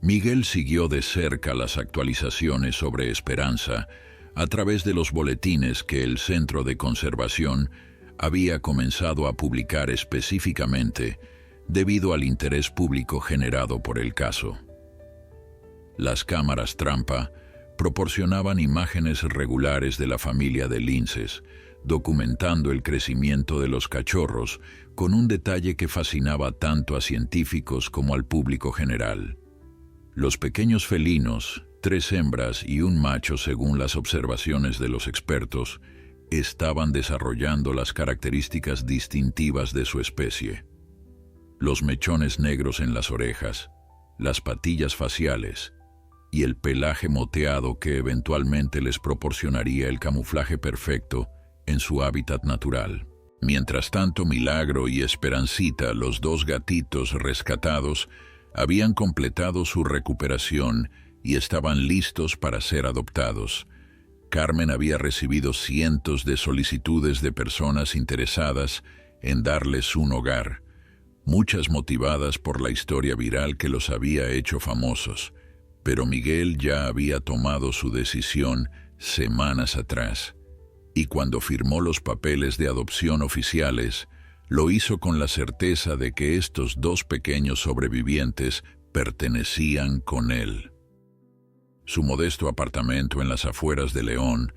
Miguel siguió de cerca las actualizaciones sobre Esperanza a través de los boletines que el Centro de Conservación había comenzado a publicar específicamente debido al interés público generado por el caso. Las cámaras trampa proporcionaban imágenes regulares de la familia de linces, documentando el crecimiento de los cachorros con un detalle que fascinaba tanto a científicos como al público general. Los pequeños felinos, 3 hembras y un macho según las observaciones de los expertos, estaban desarrollando las características distintivas de su especie. Los mechones negros en las orejas, las patillas faciales y el pelaje moteado que eventualmente les proporcionaría el camuflaje perfecto en su hábitat natural. Mientras tanto, Milagro y Esperancita, los 2 gatitos rescatados, habían completado su recuperación y estaban listos para ser adoptados. Carmen había recibido cientos de solicitudes de personas interesadas en darles un hogar, muchas motivadas por la historia viral que los había hecho famosos, pero Miguel ya había tomado su decisión semanas atrás, y cuando firmó los papeles de adopción oficiales, lo hizo con la certeza de que estos 2 pequeños sobrevivientes pertenecían con él. Su modesto apartamento en las afueras de León,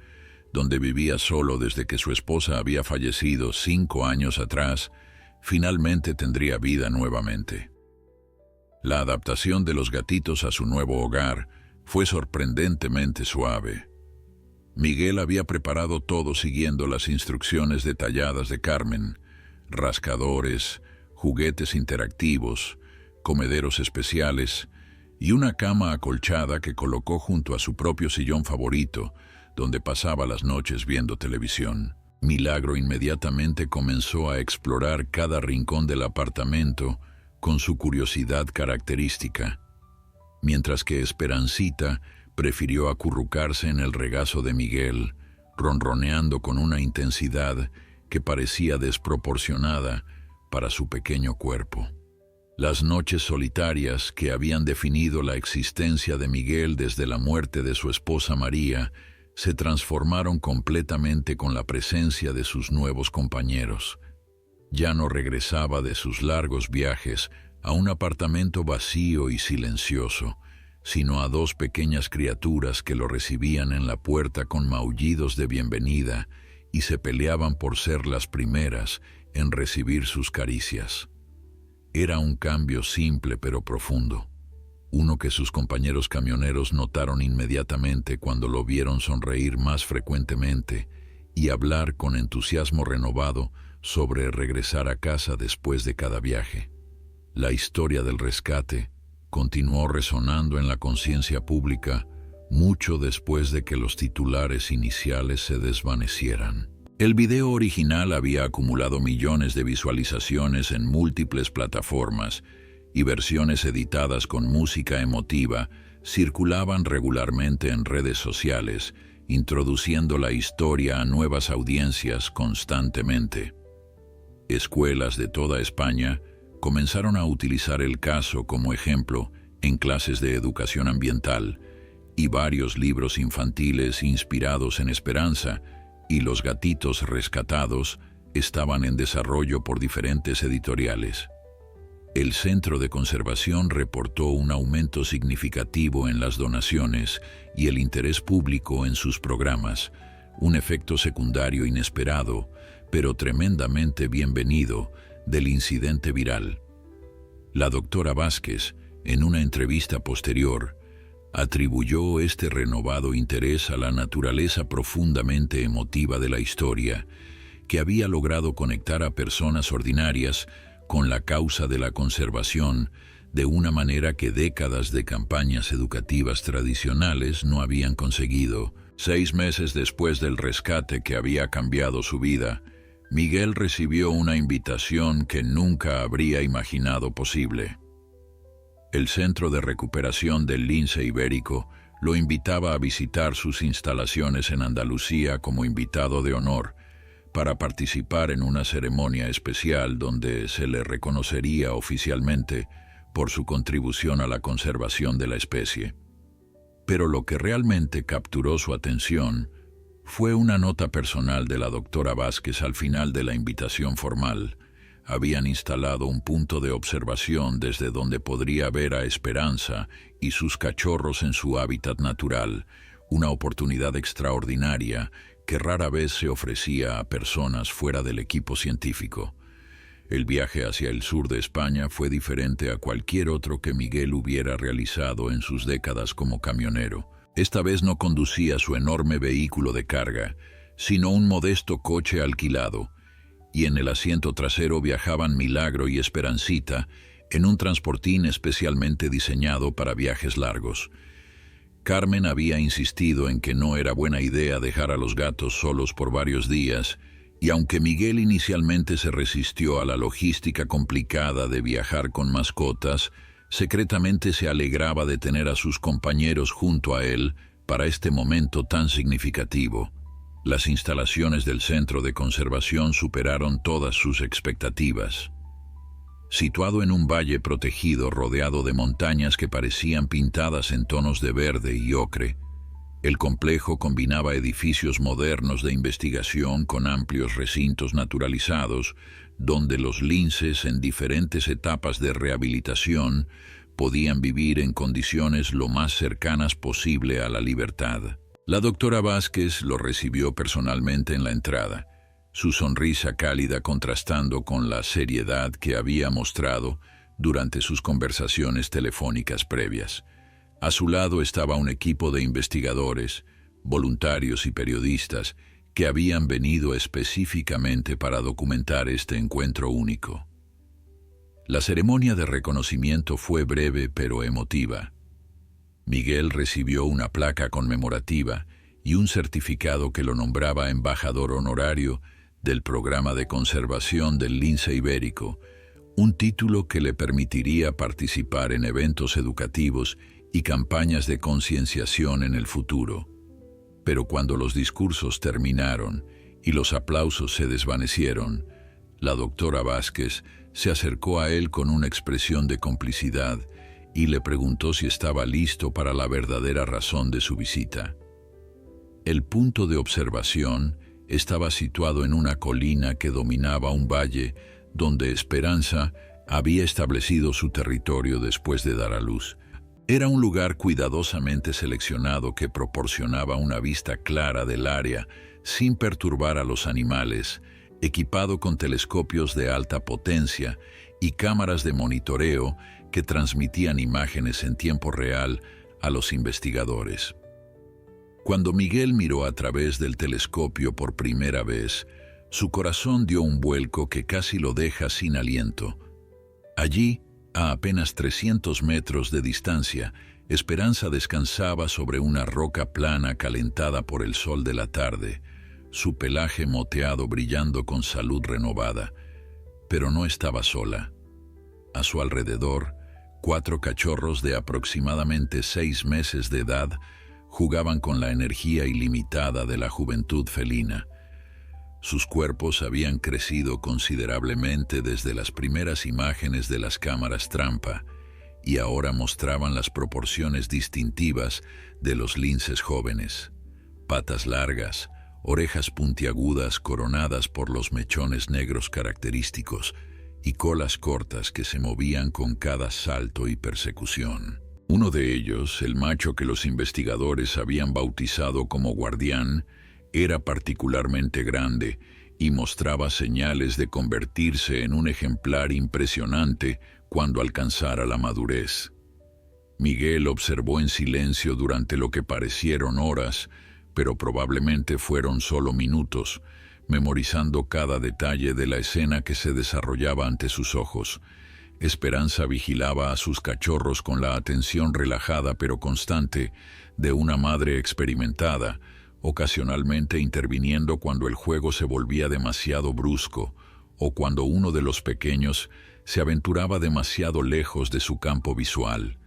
donde vivía solo desde que su esposa había fallecido 5 años atrás, finalmente tendría vida nuevamente. La adaptación de los gatitos a su nuevo hogar fue sorprendentemente suave. Miguel había preparado todo siguiendo las instrucciones detalladas de Carmen: rascadores, juguetes interactivos, comederos especiales y una cama acolchada que colocó junto a su propio sillón favorito, donde pasaba las noches viendo televisión. Milagro inmediatamente comenzó a explorar cada rincón del apartamento con su curiosidad característica, mientras que Esperancita prefirió acurrucarse en el regazo de Miguel, ronroneando con una intensidad que parecía desproporcionada para su pequeño cuerpo. Las noches solitarias que habían definido la existencia de Miguel desde la muerte de su esposa María se transformaron completamente con la presencia de sus nuevos compañeros. Ya no regresaba de sus largos viajes a un apartamento vacío y silencioso, sino a dos pequeñas criaturas que lo recibían en la puerta con maullidos de bienvenida y se peleaban por ser las primeras en recibir sus caricias. Era un cambio simple pero profundo, uno que sus compañeros camioneros notaron inmediatamente cuando lo vieron sonreír más frecuentemente y hablar con entusiasmo renovado sobre regresar a casa después de cada viaje. La historia del rescate continuó resonando en la conciencia pública mucho después de que los titulares iniciales se desvanecieran. El video original había acumulado millones de visualizaciones en múltiples plataformas y versiones editadas con música emotiva circulaban regularmente en redes sociales, introduciendo la historia a nuevas audiencias constantemente. Escuelas de toda España comenzaron a utilizar el caso como ejemplo en clases de educación ambiental, y varios libros infantiles inspirados en esperanza y los gatitos rescatados estaban en desarrollo por diferentes editoriales. El Centro de Conservación reportó un aumento significativo en las donaciones y el interés público en sus programas, un efecto secundario inesperado, pero tremendamente bienvenido, del incidente viral. La doctora Vázquez, en una entrevista posterior, atribuyó este renovado interés a la naturaleza profundamente emotiva de la historia, que había logrado conectar a personas ordinarias con la causa de la conservación de una manera que décadas de campañas educativas tradicionales no habían conseguido. 6 meses después del rescate que había cambiado su vida, Miguel recibió una invitación que nunca habría imaginado posible. El Centro de Recuperación del Lince Ibérico lo invitaba a visitar sus instalaciones en Andalucía como invitado de honor, para participar en una ceremonia especial donde se le reconocería oficialmente por su contribución a la conservación de la especie. Pero lo que realmente capturó su atención fue una nota personal de la doctora Vázquez al final de la invitación formal. Habían instalado un punto de observación desde donde podría ver a Esperanza y sus cachorros en su hábitat natural, una oportunidad extraordinaria que rara vez se ofrecía a personas fuera del equipo científico. El viaje hacia el sur de España fue diferente a cualquier otro que Miguel hubiera realizado en sus décadas como camionero. Esta vez no conducía su enorme vehículo de carga, sino un modesto coche alquilado, y en el asiento trasero viajaban Milagro y Esperancita en un transportín especialmente diseñado para viajes largos. Carmen había insistido en que no era buena idea dejar a los gatos solos por varios días, y aunque Miguel inicialmente se resistió a la logística complicada de viajar con mascotas, secretamente se alegraba de tener a sus compañeros junto a él para este momento tan significativo. Las instalaciones del Centro de Conservación superaron todas sus expectativas. Situado en un valle protegido rodeado de montañas que parecían pintadas en tonos de verde y ocre, el complejo combinaba edificios modernos de investigación con amplios recintos naturalizados, donde los linces en diferentes etapas de rehabilitación podían vivir en condiciones lo más cercanas posible a la libertad. La doctora Vázquez lo recibió personalmente en la entrada, su sonrisa cálida contrastando con la seriedad que había mostrado durante sus conversaciones telefónicas previas. A su lado estaba un equipo de investigadores, voluntarios y periodistas que habían venido específicamente para documentar este encuentro único. La ceremonia de reconocimiento fue breve pero emotiva. Miguel recibió una placa conmemorativa y un certificado que lo nombraba embajador honorario del Programa de Conservación del Lince Ibérico, un título que le permitiría participar en eventos educativos y campañas de concienciación en el futuro. Pero cuando los discursos terminaron y los aplausos se desvanecieron, la doctora Vázquez se acercó a él con una expresión de complicidad y le preguntó si estaba listo para la verdadera razón de su visita. El punto de observación estaba situado en una colina que dominaba un valle donde Esperanza había establecido su territorio después de dar a luz. Era un lugar cuidadosamente seleccionado que proporcionaba una vista clara del área sin perturbar a los animales, equipado con telescopios de alta potencia y cámaras de monitoreo que transmitían imágenes en tiempo real a los investigadores. Cuando Miguel miró a través del telescopio por primera vez, su corazón dio un vuelco que casi lo deja sin aliento. Allí, a apenas 300 metros de distancia, Esperanza descansaba sobre una roca plana calentada por el sol de la tarde, su pelaje moteado brillando con salud renovada. Pero no estaba sola. A su alrededor, 4 cachorros de aproximadamente 6 meses de edad jugaban con la energía ilimitada de la juventud felina. Sus cuerpos habían crecido considerablemente desde las primeras imágenes de las cámaras trampa y ahora mostraban las proporciones distintivas de los linces jóvenes. Patas largas, orejas puntiagudas coronadas por los mechones negros característicos y colas cortas que se movían con cada salto y persecución. Uno de ellos, el macho que los investigadores habían bautizado como Guardián, era particularmente grande y mostraba señales de convertirse en un ejemplar impresionante cuando alcanzara la madurez. Miguel observó en silencio durante lo que parecieron horas, pero probablemente fueron solo minutos, memorizando cada detalle de la escena que se desarrollaba ante sus ojos. Esperanza vigilaba a sus cachorros con la atención relajada pero constante de una madre experimentada, ocasionalmente interviniendo cuando el juego se volvía demasiado brusco o cuando uno de los pequeños se aventuraba demasiado lejos de su campo visual.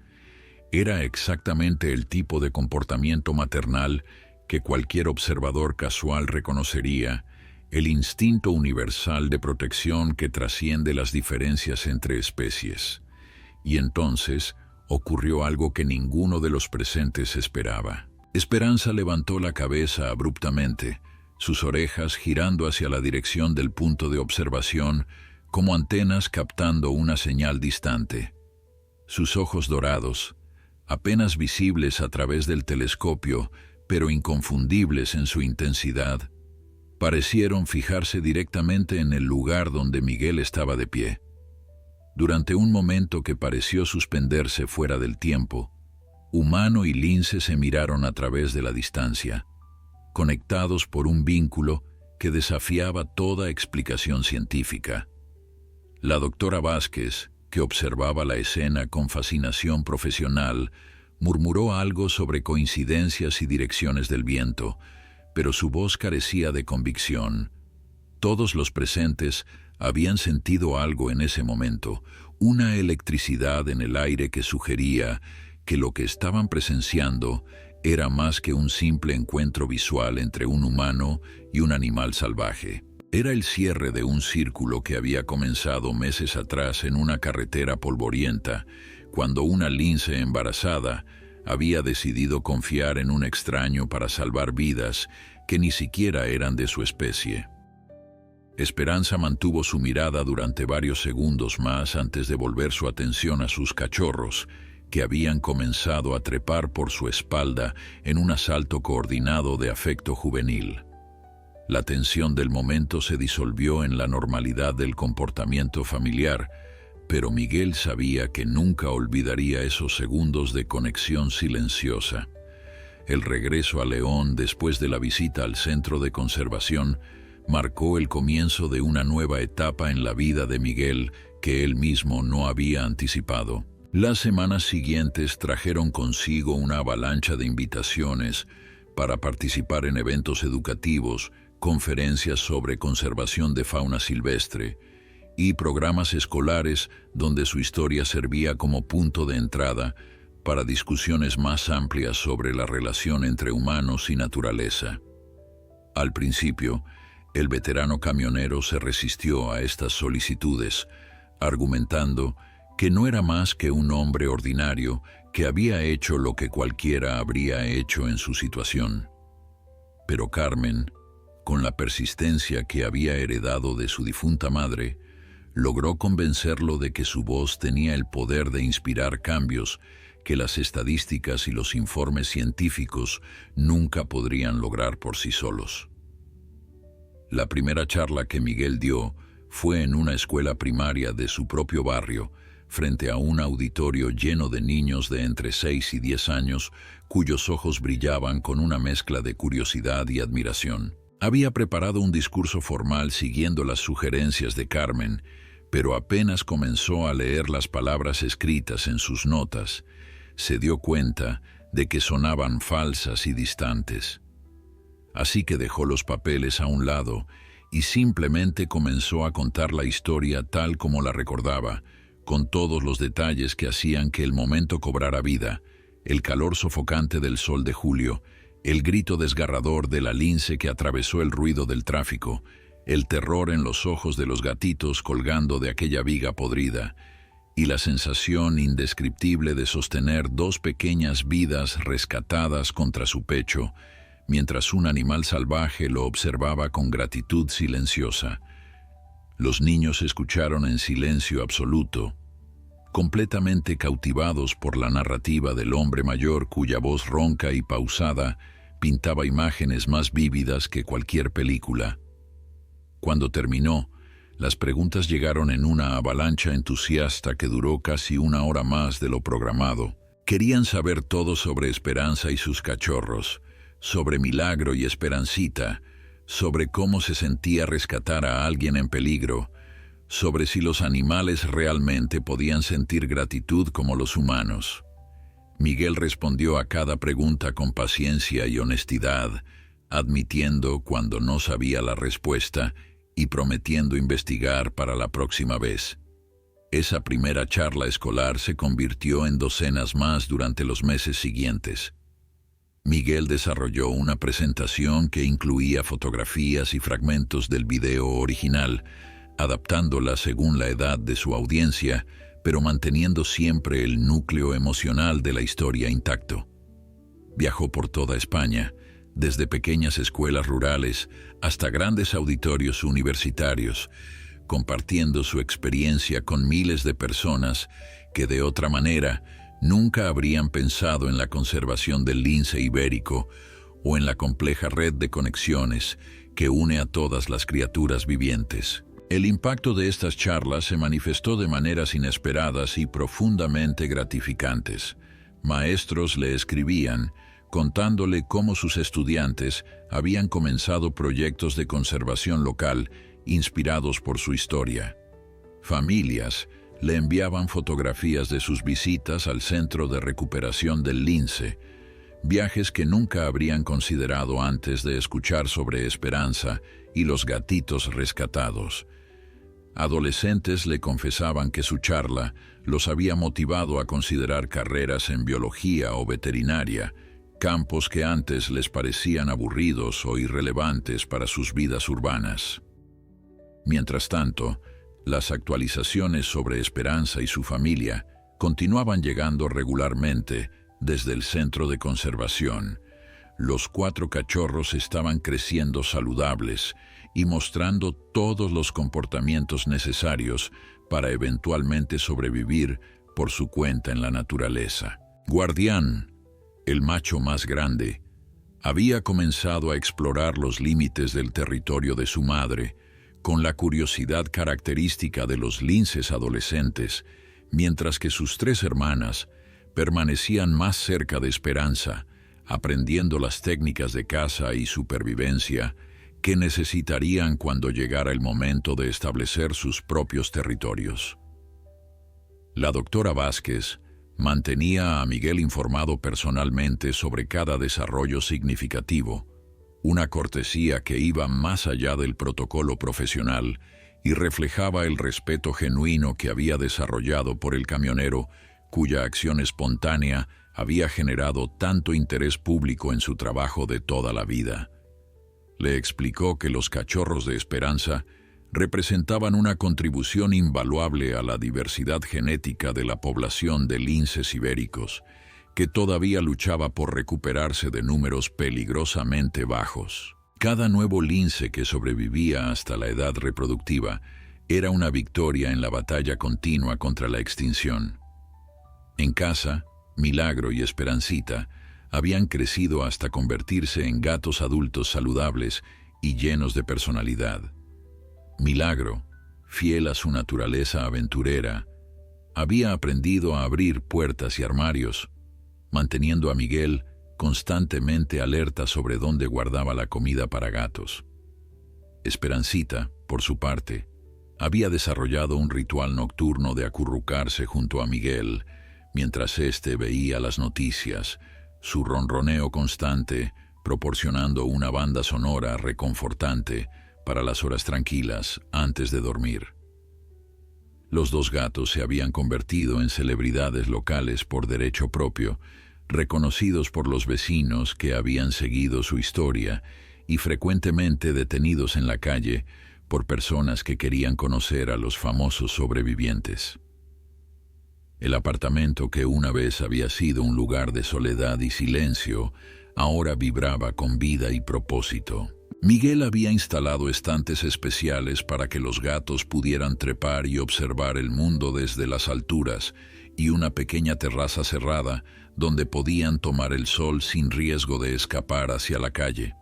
Era exactamente el tipo de comportamiento maternal que cualquier observador casual reconocería, el instinto universal de protección que trasciende las diferencias entre especies. Y entonces ocurrió algo que ninguno de los presentes esperaba. Esperanza levantó la cabeza abruptamente, sus orejas girando hacia la dirección del punto de observación, como antenas captando una señal distante. Sus ojos dorados, apenas visibles a través del telescopio, pero inconfundibles en su intensidad, parecieron fijarse directamente en el lugar donde Miguel estaba de pie. Durante un momento que pareció suspenderse fuera del tiempo, humano y lince se miraron a través de la distancia, conectados por un vínculo que desafiaba toda explicación científica. La doctora Vázquez, que observaba la escena con fascinación profesional, murmuró algo sobre coincidencias y direcciones del viento, pero su voz carecía de convicción. Todos los presentes habían sentido algo en ese momento, una electricidad en el aire que sugería que lo que estaban presenciando era más que un simple encuentro visual entre un humano y un animal salvaje. Era el cierre de un círculo que había comenzado meses atrás en una carretera polvorienta, cuando una lince embarazada había decidido confiar en un extraño para salvar vidas que ni siquiera eran de su especie. Esperanza mantuvo su mirada durante varios segundos más antes de volver su atención a sus cachorros, que habían comenzado a trepar por su espalda en un asalto coordinado de afecto juvenil. La tensión del momento se disolvió en la normalidad del comportamiento familiar, pero Miguel sabía que nunca olvidaría esos segundos de conexión silenciosa. El regreso a León después de la visita al centro de conservación marcó el comienzo de una nueva etapa en la vida de Miguel que él mismo no había anticipado. Las semanas siguientes trajeron consigo una avalancha de invitaciones para participar en eventos educativos, conferencias sobre conservación de fauna silvestre y programas escolares donde su historia servía como punto de entrada para discusiones más amplias sobre la relación entre humanos y naturaleza. Al principio, el veterano camionero se resistió a estas solicitudes, argumentando que no era más que un hombre ordinario que había hecho lo que cualquiera habría hecho en su situación. Pero Carmen, con la persistencia que había heredado de su difunta madre, logró convencerlo de que su voz tenía el poder de inspirar cambios que las estadísticas y los informes científicos nunca podrían lograr por sí solos. La primera charla que Miguel dio fue en una escuela primaria de su propio barrio, frente a un auditorio lleno de niños de entre 6 y 10 años, cuyos ojos brillaban con una mezcla de curiosidad y admiración. Había preparado un discurso formal siguiendo las sugerencias de Carmen, pero apenas comenzó a leer las palabras escritas en sus notas, se dio cuenta de que sonaban falsas y distantes. Así que dejó los papeles a un lado y simplemente comenzó a contar la historia tal como la recordaba, con todos los detalles que hacían que el momento cobrara vida: el calor sofocante del sol de julio, el grito desgarrador de la lince que atravesó el ruido del tráfico, el terror en los ojos de los gatitos colgando de aquella viga podrida, y la sensación indescriptible de sostener 2 pequeñas vidas rescatadas contra su pecho, mientras un animal salvaje lo observaba con gratitud silenciosa. Los niños escucharon en silencio absoluto, completamente cautivados por la narrativa del hombre mayor cuya voz ronca y pausada pintaba imágenes más vívidas que cualquier película. Cuando terminó, las preguntas llegaron en una avalancha entusiasta que duró casi 1 hora más de lo programado. Querían saber todo sobre Esperanza y sus cachorros, sobre Milagro y Esperancita, sobre cómo se sentía rescatar a alguien en peligro, sobre si los animales realmente podían sentir gratitud como los humanos. Miguel respondió a cada pregunta con paciencia y honestidad, admitiendo cuando no sabía la respuesta y prometiendo investigar para la próxima vez. Esa primera charla escolar se convirtió en docenas más durante los meses siguientes. Miguel desarrolló una presentación que incluía fotografías y fragmentos del video original, adaptándola según la edad de su audiencia, pero manteniendo siempre el núcleo emocional de la historia intacto. Viajó por toda España, desde pequeñas escuelas rurales hasta grandes auditorios universitarios, compartiendo su experiencia con miles de personas que de otra manera nunca habrían pensado en la conservación del lince ibérico o en la compleja red de conexiones que une a todas las criaturas vivientes. El impacto de estas charlas se manifestó de maneras inesperadas y profundamente gratificantes. Maestros le escribían, contándole cómo sus estudiantes habían comenzado proyectos de conservación local inspirados por su historia. Familias le enviaban fotografías de sus visitas al Centro de Recuperación del Lince, viajes que nunca habrían considerado antes de escuchar sobre Esperanza y los gatitos rescatados. Adolescentes le confesaban que su charla los había motivado a considerar carreras en biología o veterinaria, campos que antes les parecían aburridos o irrelevantes para sus vidas urbanas. Mientras tanto, las actualizaciones sobre Esperanza y su familia continuaban llegando regularmente desde el centro de conservación. Los 4 cachorros estaban creciendo saludables y mostrando todos los comportamientos necesarios para eventualmente sobrevivir por su cuenta en la naturaleza. Guardián, el macho más grande, había comenzado a explorar los límites del territorio de su madre, con la curiosidad característica de los linces adolescentes, mientras que sus 3 hermanas permanecían más cerca de Esperanza, aprendiendo las técnicas de caza y supervivencia que necesitarían cuando llegara el momento de establecer sus propios territorios. La doctora Vázquez mantenía a Miguel informado personalmente sobre cada desarrollo significativo, una cortesía que iba más allá del protocolo profesional y reflejaba el respeto genuino que había desarrollado por el camionero, cuya acción espontánea había generado tanto interés público en su trabajo de toda la vida. Le explicó que los cachorros de Esperanza representaban una contribución invaluable a la diversidad genética de la población de linces ibéricos, que todavía luchaba por recuperarse de números peligrosamente bajos. Cada nuevo lince que sobrevivía hasta la edad reproductiva era una victoria en la batalla continua contra la extinción. En casa, Milagro y Esperancita habían crecido hasta convertirse en gatos adultos saludables y llenos de personalidad. Milagro, fiel a su naturaleza aventurera, había aprendido a abrir puertas y armarios, manteniendo a Miguel constantemente alerta sobre dónde guardaba la comida para gatos. Esperancita, por su parte, había desarrollado un ritual nocturno de acurrucarse junto a Miguel mientras éste veía las noticias, su ronroneo constante proporcionando una banda sonora reconfortante para las horas tranquilas antes de dormir. Los dos gatos se habían convertido en celebridades locales por derecho propio, reconocidos por los vecinos que habían seguido su historia y frecuentemente detenidos en la calle por personas que querían conocer a los famosos sobrevivientes. El apartamento que una vez había sido un lugar de soledad y silencio, ahora vibraba con vida y propósito. Miguel había instalado estantes especiales para que los gatos pudieran trepar y observar el mundo desde las alturas y una pequeña terraza cerrada donde podían tomar el sol sin riesgo de escapar hacia la calle.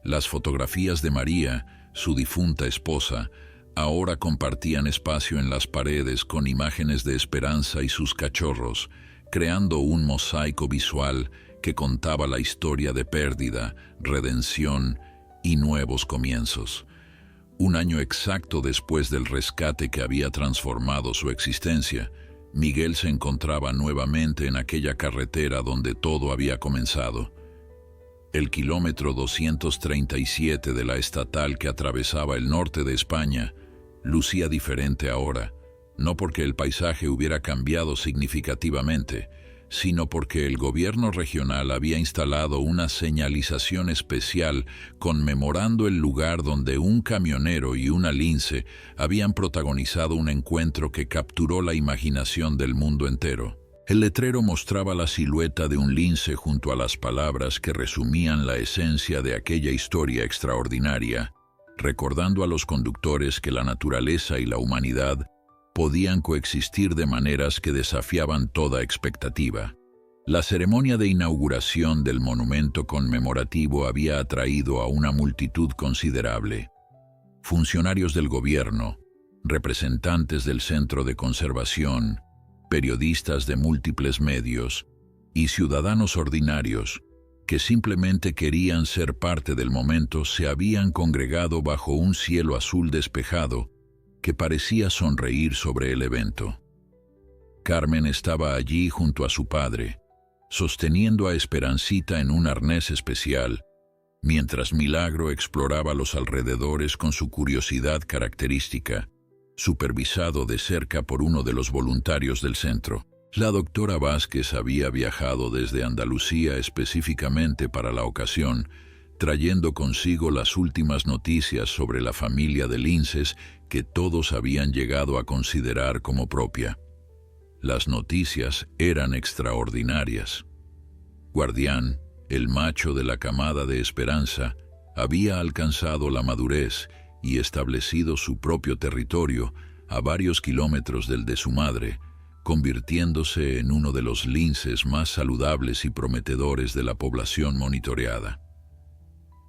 Las fotografías de María, su difunta esposa, ahora compartían espacio en las paredes con imágenes de Esperanza y sus cachorros, creando un mosaico visual que contaba la historia de pérdida, redención y nuevos comienzos. Un año exacto después del rescate que había transformado su existencia, Miguel se encontraba nuevamente en aquella carretera donde todo había comenzado. El kilómetro 237 de la estatal que atravesaba el norte de España lucía diferente ahora, no porque el paisaje hubiera cambiado significativamente, sino porque el gobierno regional había instalado una señalización especial conmemorando el lugar donde un camionero y una lince habían protagonizado un encuentro que capturó la imaginación del mundo entero. El letrero mostraba la silueta de un lince junto a las palabras que resumían la esencia de aquella historia extraordinaria, recordando a los conductores que la naturaleza y la humanidad podían coexistir de maneras que desafiaban toda expectativa. La ceremonia de inauguración del monumento conmemorativo había atraído a una multitud considerable. Funcionarios del gobierno, representantes del Centro de Conservación, periodistas de múltiples medios y ciudadanos ordinarios que simplemente querían ser parte del momento se habían congregado bajo un cielo azul despejado que parecía sonreír sobre el evento. Carmen estaba allí junto a su padre, sosteniendo a Esperancita en un arnés especial, mientras Milagro exploraba los alrededores con su curiosidad característica, supervisado de cerca por uno de los voluntarios del centro. La doctora Vázquez había viajado desde Andalucía específicamente para la ocasión, trayendo consigo las últimas noticias sobre la familia de linces que todos habían llegado a considerar como propia. Las noticias eran extraordinarias. Guardián, el macho de la camada de Esperanza, había alcanzado la madurez y establecido su propio territorio a varios kilómetros del de su madre, convirtiéndose en uno de los linces más saludables y prometedores de la población monitoreada.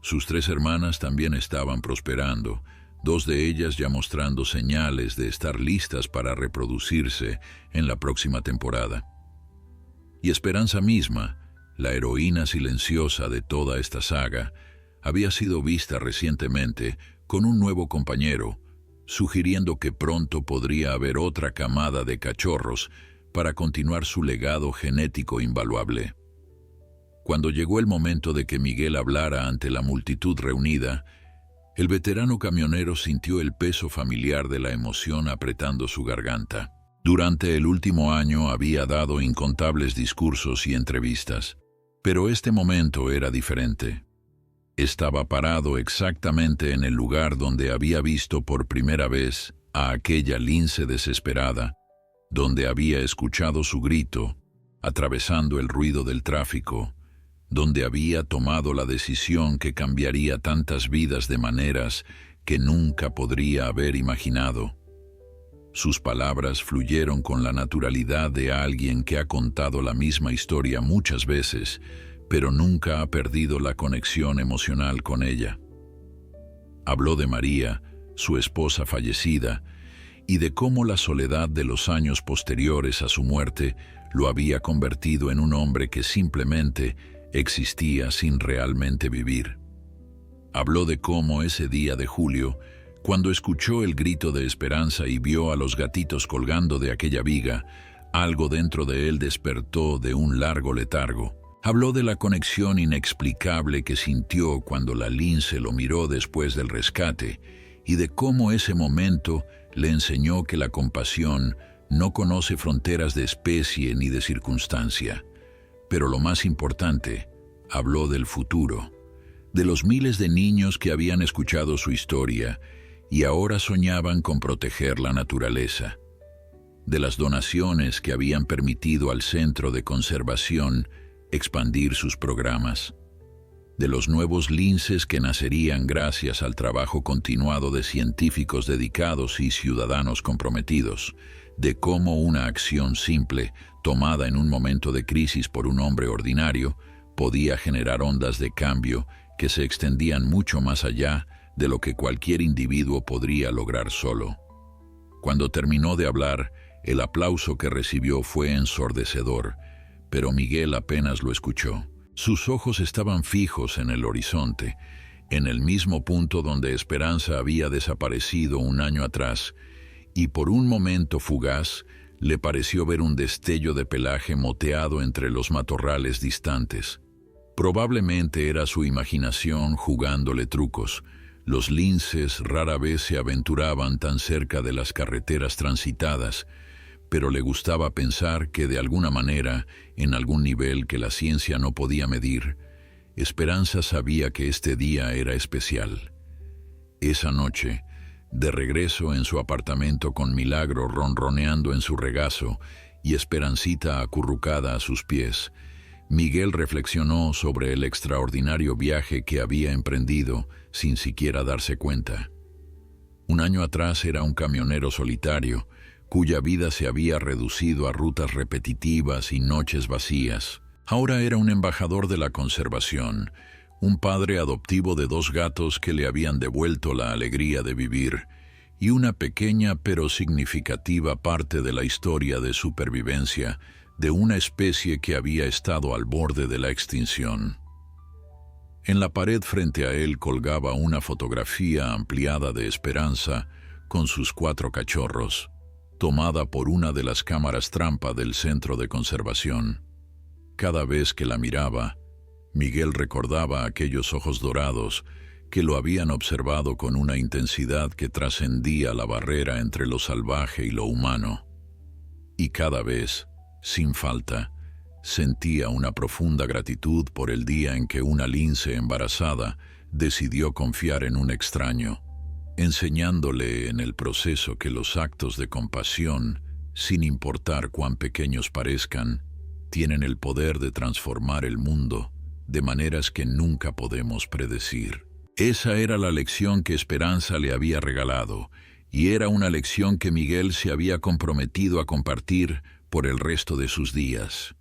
Sus tres hermanas también estaban prosperando, dos de ellas ya mostrando señales de estar listas para reproducirse en la próxima temporada. Y Esperanza misma, la heroína silenciosa de toda esta saga, había sido vista recientemente con un nuevo compañero, sugiriendo que pronto podría haber otra camada de cachorros para continuar su legado genético invaluable. Cuando llegó el momento de que Miguel hablara ante la multitud reunida, el veterano camionero sintió el peso familiar de la emoción apretando su garganta. Durante el último año había dado incontables discursos y entrevistas, pero este momento era diferente. Estaba parado exactamente en el lugar donde había visto por primera vez a aquella lince desesperada, donde había escuchado su grito atravesando el ruido del tráfico, donde había tomado la decisión que cambiaría tantas vidas de maneras que nunca podría haber imaginado. Sus palabras fluyeron con la naturalidad de alguien que ha contado la misma historia muchas veces, pero nunca ha perdido la conexión emocional con ella. Habló de María, su esposa fallecida, y de cómo la soledad de los años posteriores a su muerte lo había convertido en un hombre que simplemente existía sin realmente vivir. Habló de cómo ese día de julio, cuando escuchó el grito de esperanza y vio a los gatitos colgando de aquella viga, algo dentro de él despertó de un largo letargo. Habló de la conexión inexplicable que sintió cuando la lince lo miró después del rescate y de cómo ese momento le enseñó que la compasión no conoce fronteras de especie ni de circunstancia. Pero lo más importante, habló del futuro, de los miles de niños que habían escuchado su historia y ahora soñaban con proteger la naturaleza, de las donaciones que habían permitido al Centro de Conservación expandir sus programas, de los nuevos linces que nacerían gracias al trabajo continuado de científicos dedicados y ciudadanos comprometidos, de cómo una acción simple, tomada en un momento de crisis por un hombre ordinario, podía generar ondas de cambio que se extendían mucho más allá de lo que cualquier individuo podría lograr solo. Cuando terminó de hablar, el aplauso que recibió fue ensordecedor, pero Miguel apenas lo escuchó. Sus ojos estaban fijos en el horizonte, en el mismo punto donde Esperanza había desaparecido un año atrás, y por un momento fugaz le pareció ver un destello de pelaje moteado entre los matorrales distantes. Probablemente era su imaginación jugándole trucos. Los linces rara vez se aventuraban tan cerca de las carreteras transitadas, pero le gustaba pensar que de alguna manera, en algún nivel que la ciencia no podía medir, Esperanza sabía que este día era especial. Esa noche, de regreso en su apartamento con Milagro ronroneando en su regazo y Esperancita acurrucada a sus pies, Miguel reflexionó sobre el extraordinario viaje que había emprendido sin siquiera darse cuenta. Un año atrás era un camionero solitario, cuya vida se había reducido a rutas repetitivas y noches vacías. Ahora era un embajador de la conservación, un padre adoptivo de 2 gatos que le habían devuelto la alegría de vivir, y una pequeña pero significativa parte de la historia de supervivencia de una especie que había estado al borde de la extinción. En la pared frente a él colgaba una fotografía ampliada de Esperanza con sus 4 cachorros, tomada por una de las cámaras trampa del Centro de Conservación. Cada vez que la miraba, Miguel recordaba aquellos ojos dorados que lo habían observado con una intensidad que trascendía la barrera entre lo salvaje y lo humano. Y cada vez, sin falta, sentía una profunda gratitud por el día en que una lince embarazada decidió confiar en un extraño, enseñándole en el proceso que los actos de compasión, sin importar cuán pequeños parezcan, tienen el poder de transformar el mundo de maneras que nunca podemos predecir. Esa era la lección que Esperanza le había regalado, y era una lección que Miguel se había comprometido a compartir por el resto de sus días.